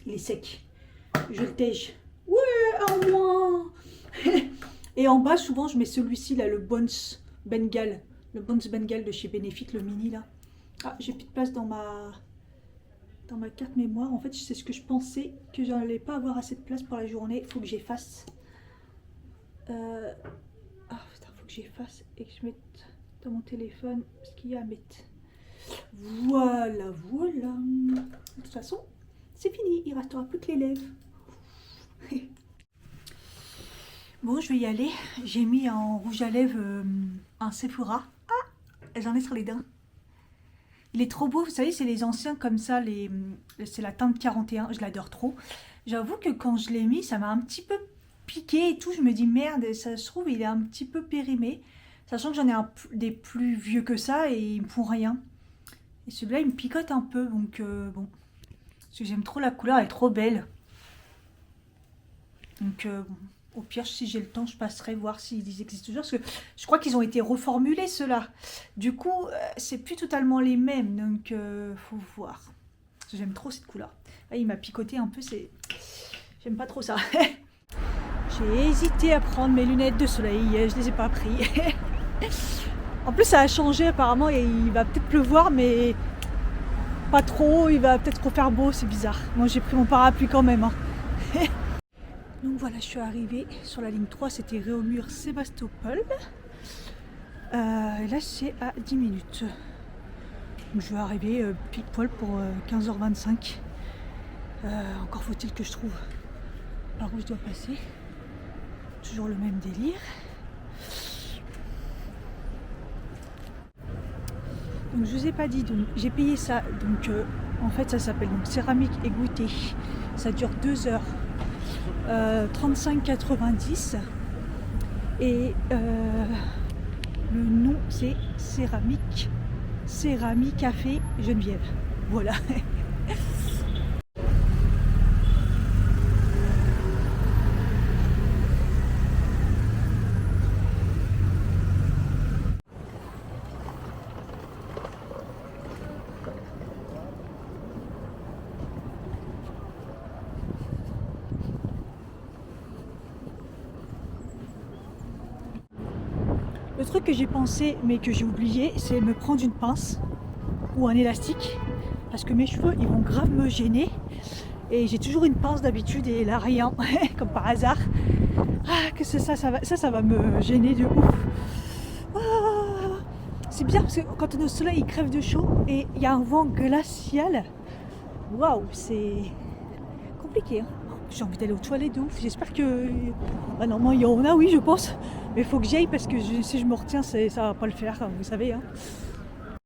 Il est sec. Je le tège. Ouais, un moins. Et en bas, souvent, je mets celui-ci, là, le Bones Bengal. Le Bones Bengal de chez Benefit, le mini, là. Ah, j'ai plus de place dans ma carte mémoire. En fait, c'est ce que je pensais, que j'allais pas avoir assez de place pour la journée. Il faut que j'efface. Ah, putain, faut que j'efface et que je mette dans mon téléphone ce qu'il y a à mettre. Voilà, voilà. De toute façon, c'est fini. Il restera plus que les lèvres. Bon, je vais y aller. J'ai mis en rouge à lèvres un Sephora. Ah, j'en ai sur les dents. Il est trop beau. Vous savez, c'est les anciens comme ça. C'est la teinte 41. Je l'adore trop. J'avoue que quand je l'ai mis, ça m'a un petit peu piqué et tout. Je me dis merde, ça se trouve, il est un petit peu périmé. Sachant que j'en ai des plus vieux que ça et ils me font rien. Et celui-là, il me picote un peu. Donc, bon. Parce que j'aime trop la couleur, elle est trop belle. Donc, bon. Au pire, si j'ai le temps, je passerai voir s'ils existent toujours. Parce que je crois qu'ils ont été reformulés, ceux-là. Du coup, c'est plus totalement les mêmes. Donc, faut voir. Parce que j'aime trop cette couleur. Là, il m'a picoté un peu. J'aime pas trop ça. J'ai hésité à prendre mes lunettes de soleil. Je les ai pas pris. En plus, ça a changé apparemment. Et il va peut-être pleuvoir, mais pas trop. Il va peut-être refaire beau. C'est bizarre. Moi, j'ai pris mon parapluie quand même. Hein. Donc voilà, je suis arrivée sur la ligne 3, c'était Réaumur-Sébastopol. Et là, c'est à 10 minutes. Donc je vais arriver pile poil pour 15h25. Encore faut-il que je trouve par où je dois passer. Toujours le même délire. Donc je vous ai pas dit, donc j'ai payé ça. Donc en fait, ça s'appelle céramique égouttée. Ça dure 2 heures. 35,90 et le nom c'est Céramique Café Geneviève. Voilà. Le truc que j'ai pensé mais que j'ai oublié, c'est me prendre une pince ou un élastique parce que mes cheveux ils vont grave me gêner et j'ai toujours une pince d'habitude et là rien comme par hasard. Ah, que c'est ça, ça va me gêner de ouf. Ah, c'est bien parce que quand on est au soleil il crève de chaud et il y a un vent glacial. Waouh, c'est compliqué. Hein. J'ai envie d'aller aux toilettes de ouf. J'espère que... Ah normalement il y en a, oui je pense. Mais il faut que j'y aille parce que si je me retiens, ça va pas le faire, vous savez. Hein. Je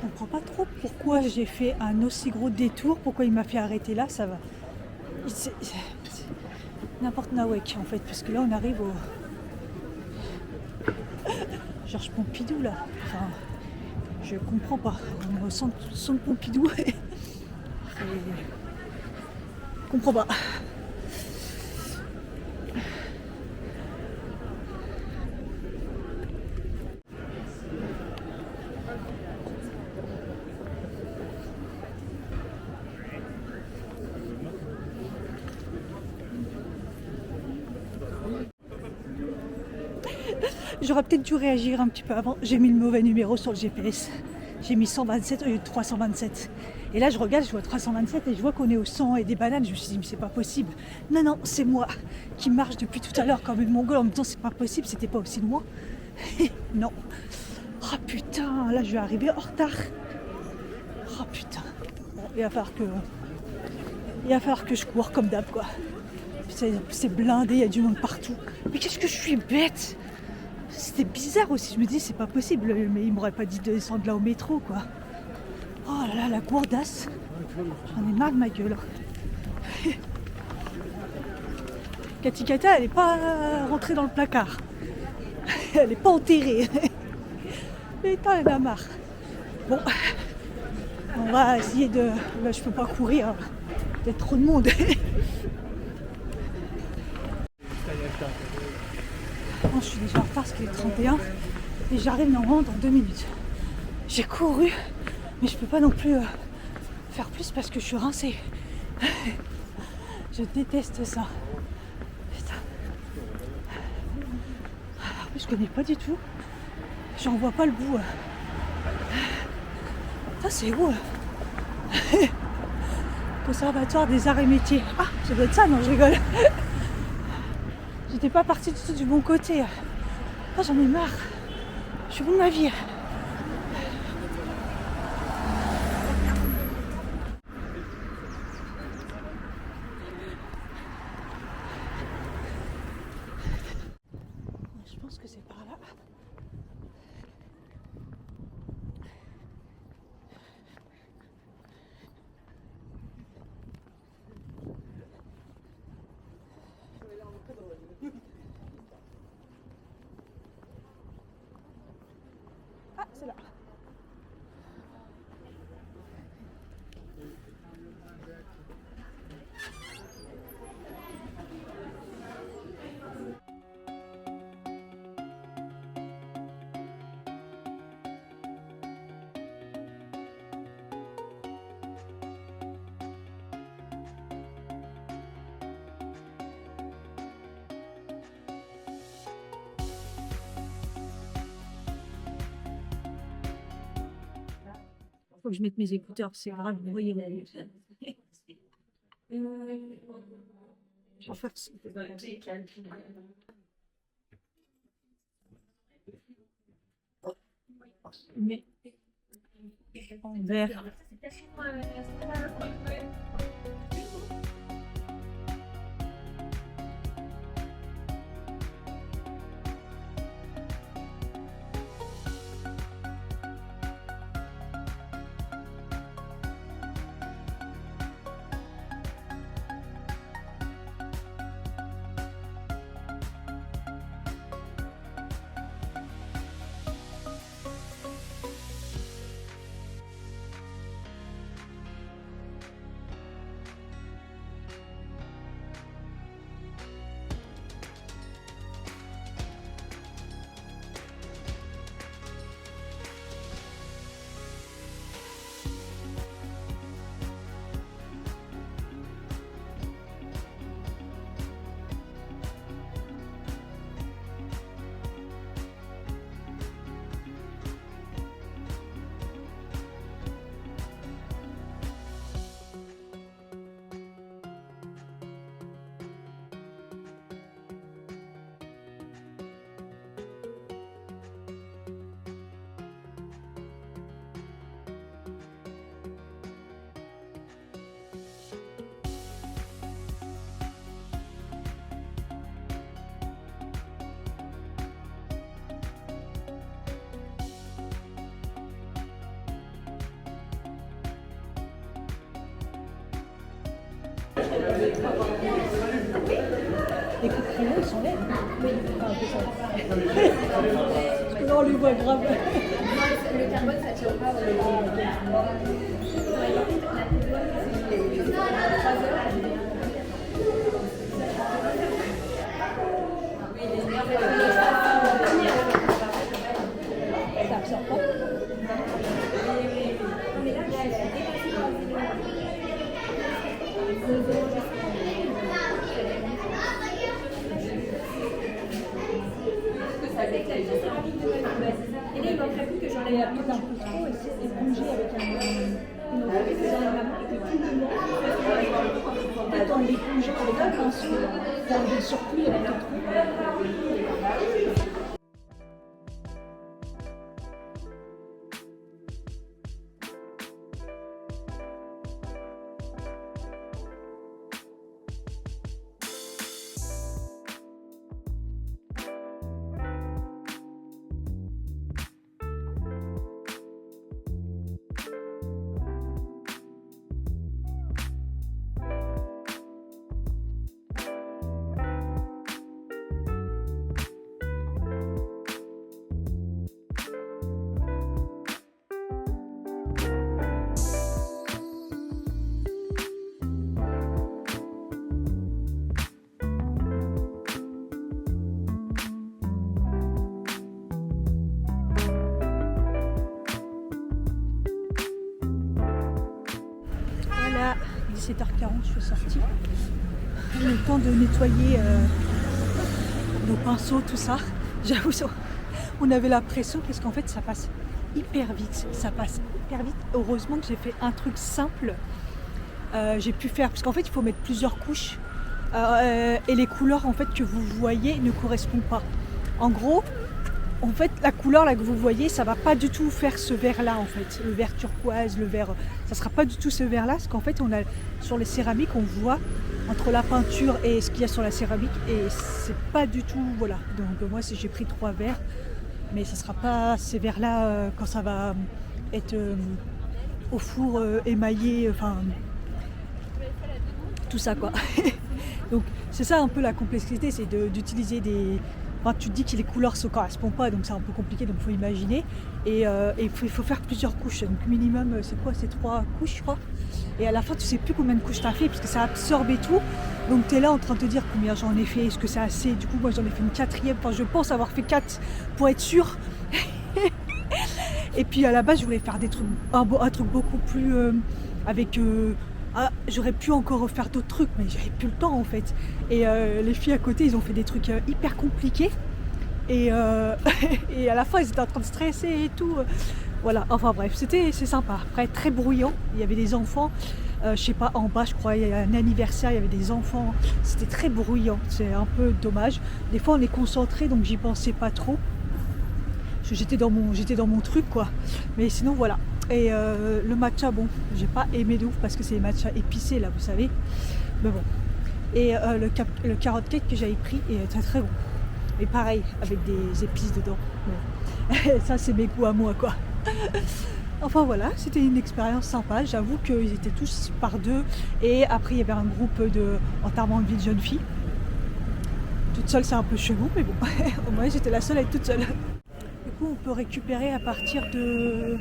comprends pas trop pourquoi j'ai fait un aussi gros détour, pourquoi il m'a fait arrêter là, ça va. C'est n'importe nawek en fait, parce que là on arrive au... Georges Pompidou là. Enfin, je comprends pas. On est au centre Pompidou. Je comprends pas. J'aurais peut-être dû réagir un petit peu avant. J'ai mis le mauvais numéro sur le GPS. J'ai mis 127 au lieu de 327. Et là, je regarde, je vois 327 et je vois qu'on est au 100 et des bananes. Je me suis dit, mais c'est pas possible. Non, non, c'est moi qui marche depuis tout à l'heure comme une mongole en me disant, c'est pas possible, c'était pas aussi loin. Non. Oh putain, là, je vais arriver en retard. Oh putain. Bon, il va falloir que je cours comme d'hab, quoi. C'est blindé, il y a du monde partout. Mais qu'est-ce que je suis bête! C'était bizarre aussi, je me dis c'est pas possible, mais il m'aurait pas dit de descendre là au métro quoi. Oh là là, la gourdasse. J'en ai marre de ma gueule. Cathy Cata, elle est pas rentrée dans le placard. Elle est pas enterrée. Putain, elle en a marre. Bon, on va essayer de... Là, je peux pas courir, hein. Il y a trop de monde. Je suis déjà en retard parce qu'il est 31 et j'arrive normalement dans 2 minutes. J'ai couru, mais je peux pas non plus faire plus parce que je suis rincée. Je déteste ça. Putain. En plus, je connais pas du tout. J'en vois pas le bout. Ça, c'est où? Conservatoire des arts et métiers. Ah, ça doit être ça, non, je rigole. J'étais pas partie du tout du bon côté. Ah, j'en ai marre. Je suis au bout de ma vie. Je pense que c'est par là. Ah, c'est là. Faut que je mette mes écouteurs, c'est grave, vous voyez. Enfin, mais en vert. Les coups de crayon, ils sont laids. Oui. Enfin, un peu ça. Parce que là, on les voit grave. Le carbone, ça tire pas. Ça absorbe pas. Et là, il manquerait plus que j'en ai appris un peu trop et c'est épongé avec une autre dans la main et que tout le monde peut-être en l'éponger avec un pinceau, d'enlever le surplus avec le trou. là, 17h40, je suis sortie. J'ai eu le temps de nettoyer nos pinceaux, tout ça. J'avoue, on avait la pression parce qu'en fait, ça passe hyper vite. Ça passe hyper vite. Heureusement que j'ai fait un truc simple. J'ai pu faire, parce qu'en fait, il faut mettre plusieurs couches. Et les couleurs en fait que vous voyez ne correspondent pas. En gros, en fait, la couleur là que vous voyez, ça va pas du tout faire ce vert là en fait, le vert turquoise, le vert, ça sera pas du tout ce vert là, parce qu'en fait, on a sur les céramiques, on voit entre la peinture et ce qu'il y a sur la céramique, et c'est pas du tout, voilà. Donc moi, j'ai pris 3 verres, mais ça sera pas ces verts là quand ça va être au four émaillé, enfin tout ça quoi. Donc c'est ça un peu la complexité, c'est d'utiliser des... Enfin, tu te dis que les couleurs ne se correspondent pas, donc c'est un peu compliqué, donc il faut imaginer. Et il faut faire plusieurs couches, donc minimum, c'est quoi, c'est 3 couches je crois. Et à la fin tu sais plus combien de couches tu as fait, puisque ça absorbe et tout. Donc tu es là en train de te dire combien j'en ai fait, est-ce que c'est assez. Du coup moi j'en ai fait une 4e, enfin je pense avoir fait 4 pour être sûre. Et puis à la base je voulais faire des trucs, un truc beaucoup plus avec... j'aurais pu encore refaire d'autres trucs, mais j'avais plus le temps en fait. Et les filles à côté, ils ont fait des trucs hyper compliqués. Et, et à la fin, ils étaient en train de stresser et tout. Voilà, enfin bref, c'est sympa. Après, très bruyant. Il y avait des enfants, je sais pas, en bas, je crois, il y a un anniversaire, il y avait des enfants. C'était très bruyant, c'est un peu dommage. Des fois, on est concentré, donc j'y pensais pas trop. J'étais dans mon truc, quoi. Mais sinon, voilà. Et le matcha, bon, j'ai pas aimé de ouf parce que c'est les matchas épicés là, vous savez. Mais bon. Et le carrot cake que j'avais pris est très très bon. Et pareil, avec des épices dedans. Ouais. Ça, c'est mes goûts à moi, quoi. Enfin voilà, c'était une expérience sympa. J'avoue qu'ils étaient tous par 2. Et après, il y avait un groupe d'enterrement de vie de jeunes filles. Toute seule, c'est un peu chelou, mais bon. Au moins, j'étais la seule à être toute seule. Du coup, on peut récupérer à partir de...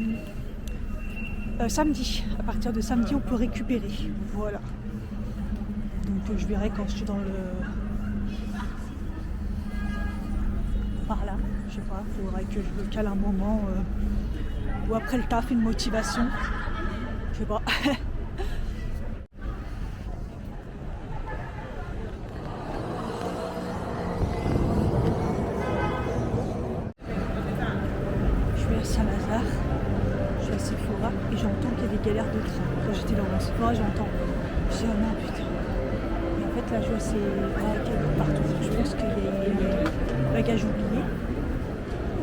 samedi. À partir de samedi, on peut récupérer. Voilà. Donc je verrai quand je suis dans le... par là. Je sais pas, il faudrait que je me cale un moment. Ou après le taf, une motivation. Je sais pas. Je suis à Saint-Lazare. Je suis à Sephora et j'entends qu'il y a des galères de train. Quand j'étais dans mon Sephora, j'entends. Je dis, oh non, putain. Et en fait, là, je vois ces bagages partout. Je pense qu'il y a des bagages oubliés.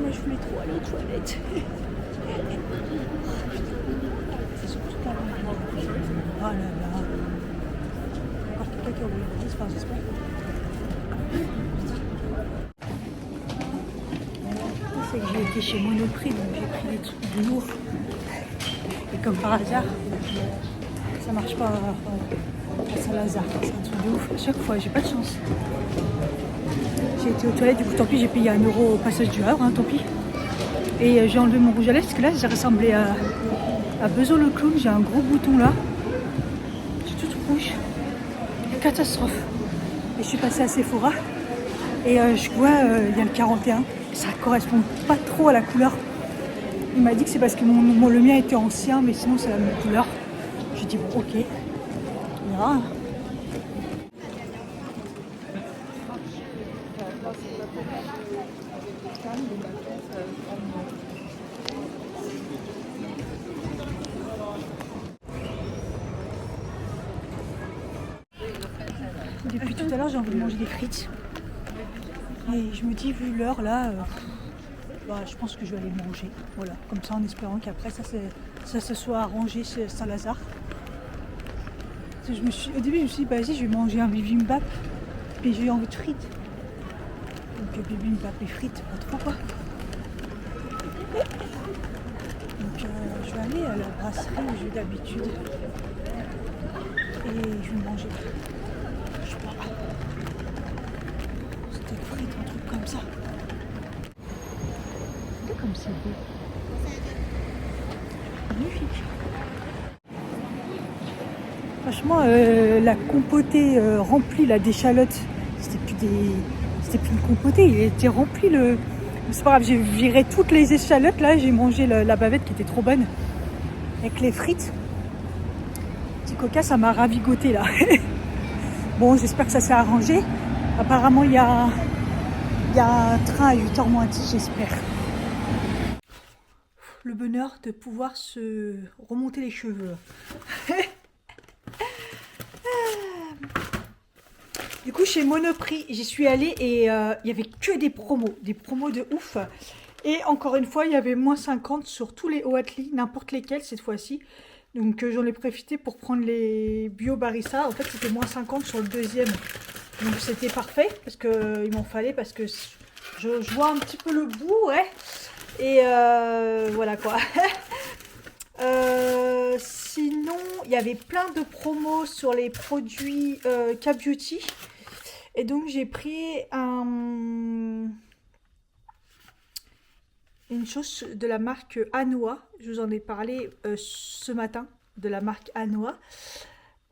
Moi, je voulais trop aller aux toilettes. C'est sur toute la rue. Oh là là. Encore quelqu'un qui a oublié le enfin, j'espère. C'est que j'ai été chez Monoprix, donc j'ai pris des trucs lourds. Et comme par hasard, ça marche pas à Saint-Lazare. C'est un truc de ouf. À chaque fois, j'ai pas de chance. J'ai été aux toilettes, du coup, tant pis, j'ai payé 1 € au passage du Havre, hein, tant pis. Et j'ai enlevé mon rouge à lèvres parce que là, j'ai ressemblé à Bezo le clown. J'ai un gros bouton là. J'ai toute rouge. Catastrophe. Et je suis passée à Sephora. Et je vois, il y a le 41. Ça correspond pas trop à la couleur. Il m'a dit que c'est parce que le mien était ancien, mais sinon c'est la même couleur. J'ai dit bon, ok. On verra. Depuis tout à l'heure, j'ai envie de manger des frites. Et je me dis, vu l'heure là, je pense que je vais aller manger. Voilà, comme ça en espérant qu'après ça se soit arrangé chez Saint-Lazare. Au début, je me suis dit, vas-y, je vais manger un bibimbap. Et j'ai eu envie de frites. Donc bibimbap et frites, pas trop quoi. Donc je vais aller à la brasserie où je vais d'habitude. Et je vais manger. Je sais pas. Steak frites, un truc comme ça. Regardez comme c'est beau. Magnifique. Franchement, la compotée remplie là, d'échalotes, c'était plus une compotée, il était rempli le... C'est pas grave, j'ai viré toutes les échalotes là, j'ai mangé la bavette qui était trop bonne avec les frites. petit coca, ça m'a ravigoté là. Bon, j'espère que ça s'est arrangé. Apparemment, il y a un train à 8h moins 10, j'espère. Le bonheur de pouvoir se remonter les cheveux. Du coup, chez Monoprix, j'y suis allée et il y avait que des promos de ouf. Et encore une fois, il y avait moins 50 sur tous les Oatly, n'importe lesquels cette fois-ci. Donc j'en ai profité pour prendre les Bio Barista. En fait, c'était moins 50 sur le deuxième. Donc c'était parfait parce que il m'en fallait parce que je vois un petit peu le bout, ouais. Et voilà quoi. Sinon, il y avait plein de promos sur les produits K-Beauty. Et donc j'ai pris une chose de la marque Anoa. Je vous en ai parlé ce matin de la marque Anoa.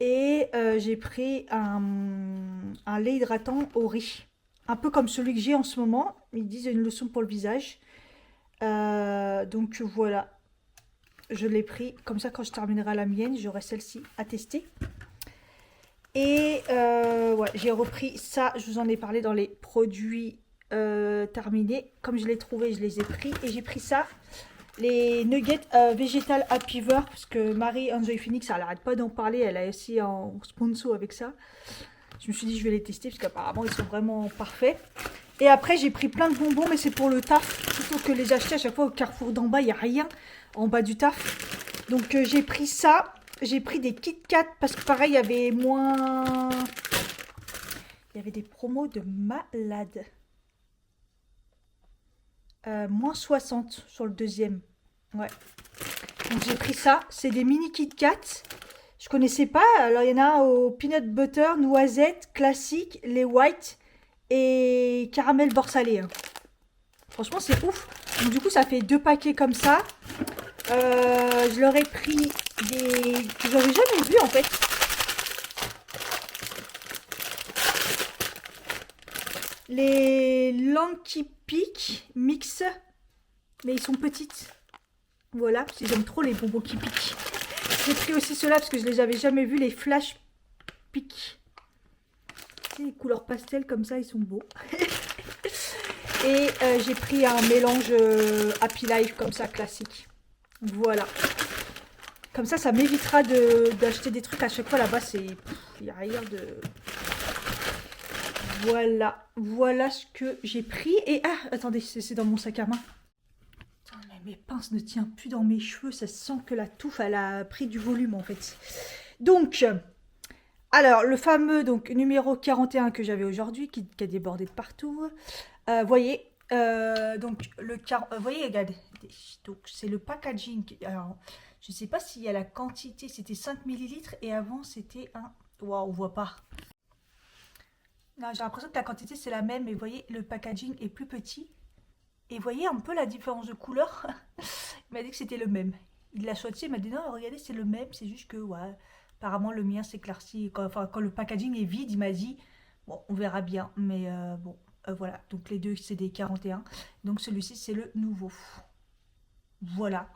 Et j'ai pris un lait hydratant au riz. Un peu comme celui que j'ai en ce moment. Ils disent une lotion pour le visage. Donc voilà. Je l'ai pris. Comme ça, quand je terminerai la mienne, j'aurai celle-ci à tester. Et ouais, j'ai repris ça. Je vous en ai parlé dans les produits terminés. Comme je l'ai trouvé, je les ai pris. Et j'ai pris ça. Les nuggets végétal Happy Ver, parce que Marie Enjoy Phoenix, elle n'arrête pas d'en parler, elle a aussi un sponsor avec ça. Je me suis dit je vais les tester parce qu'apparemment ils sont vraiment parfaits. Et après j'ai pris plein de bonbons, mais c'est pour le taf, plutôt que les acheter à chaque fois au carrefour d'en bas, il n'y a rien en bas du taf. Donc j'ai pris ça, j'ai pris des Kit Kat parce que pareil il y avait moins... Il y avait des promos de malade. Moins 60 sur le deuxième. Ouais. Donc j'ai pris ça. C'est des mini Kit Kat. Je connaissais pas. Alors il y en a au peanut butter, noisette, classique, les white et caramel beurre salé. Franchement c'est ouf. Donc du coup ça fait 2 paquets comme ça. Je leur ai pris des... que j'avais jamais vu en fait. Les Lanky Peak Mix. Mais ils sont petites. Voilà, parce que j'aime trop les bonbons qui piquent. J'ai pris aussi ceux-là parce que je les avais jamais vus, les Flash Peak. Les couleurs pastel comme ça, ils sont beaux. Et j'ai pris un mélange Happy Life comme ça, classique. Voilà. Comme ça m'évitera d'acheter des trucs à chaque fois là-bas. Il n'y a rien de... Voilà. Voilà ce que j'ai pris. Et ah, attendez, c'est dans mon sac à main. Mes pinces ne tiennent plus dans mes cheveux, ça sent que la touffe elle a pris du volume en fait. Donc, alors le fameux donc numéro 41 que j'avais aujourd'hui qui a débordé de partout. Voyez, donc voyez, regardez, donc c'est le packaging. Alors, je sais pas s'il y a la quantité, c'était 5 ml et avant c'était un... Waouh, on voit pas. Non, j'ai l'impression que la quantité c'est la même, mais vous voyez, le packaging est plus petit. Et vous voyez un peu la différence de couleur. Il m'a dit que c'était le même. Il l'a choisi, il m'a dit non, regardez, c'est le même. C'est juste que, ouais, apparemment le mien s'éclaircit. Quand le packaging est vide, il m'a dit, bon, on verra bien. Mais bon, voilà. Donc les deux, c'est des 41. Donc celui-ci, c'est le nouveau. Voilà.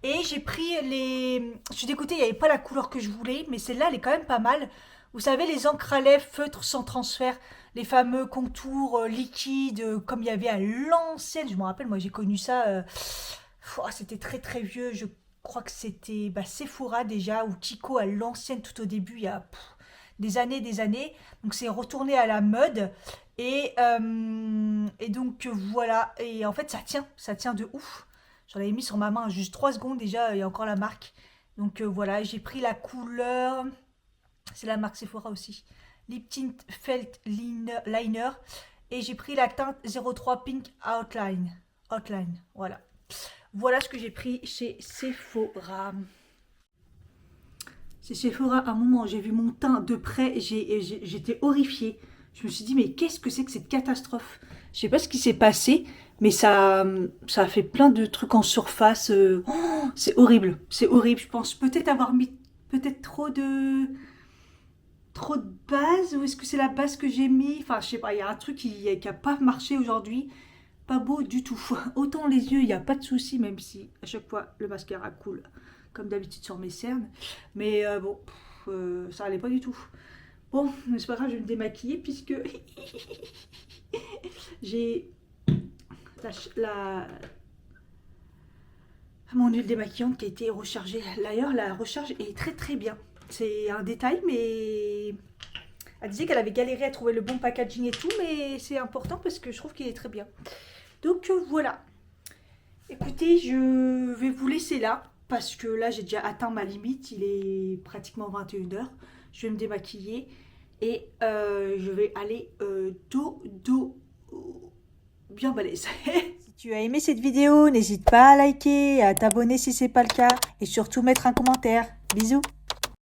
Et j'ai pris les... Je suis dégoûtée, il n'y avait pas la couleur que je voulais. Mais celle-là, elle est quand même pas mal. Vous savez, les encres à lèvres feutres sans transfert, les fameux contours liquides, comme il y avait à l'ancienne. Je me rappelle, moi j'ai connu ça, c'était très très vieux. Je crois que c'était Sephora déjà, ou Kiko à l'ancienne tout au début, il y a des années, des années. Donc c'est retourné à la mode. Et donc voilà, et en fait ça tient de ouf. J'en avais mis sur ma main juste 3 secondes déjà, il y a encore la marque. Donc voilà, j'ai pris la couleur... C'est la marque Sephora aussi. Lip Tint Felt Liner. Et j'ai pris la teinte 03 Pink Outline. Voilà. Voilà ce que j'ai pris chez Sephora. Chez Sephora, à un moment, j'ai vu mon teint de près. J'étais horrifiée. Je me suis dit, mais qu'est-ce que c'est que cette catastrophe? Je sais pas ce qui s'est passé, mais ça a fait plein de trucs en surface. Oh, c'est horrible. C'est horrible. Je pense peut-être avoir mis trop de base, ou est-ce que c'est la base que j'ai mis? Enfin, je sais pas, il y a un truc qui a pas marché aujourd'hui. Pas beau du tout. Autant les yeux, il n'y a pas de souci, même si à chaque fois le mascara coule, comme d'habitude sur mes cernes. Mais bon, ça allait pas du tout. Bon, mais c'est pas grave, je vais me démaquiller puisque j'ai mon huile démaquillante qui a été rechargée. D'ailleurs, la recharge est très très bien. C'est un détail, mais elle disait qu'elle avait galéré à trouver le bon packaging et tout, mais c'est important parce que je trouve qu'il est très bien. Donc voilà. Écoutez, je vais vous laisser là parce que là j'ai déjà atteint ma limite. Il est pratiquement 21 h. Je vais me démaquiller et je vais aller dodo bien balèze. Si tu as aimé cette vidéo, n'hésite pas à liker, à t'abonner si ce n'est pas le cas et surtout mettre un commentaire. Bisous.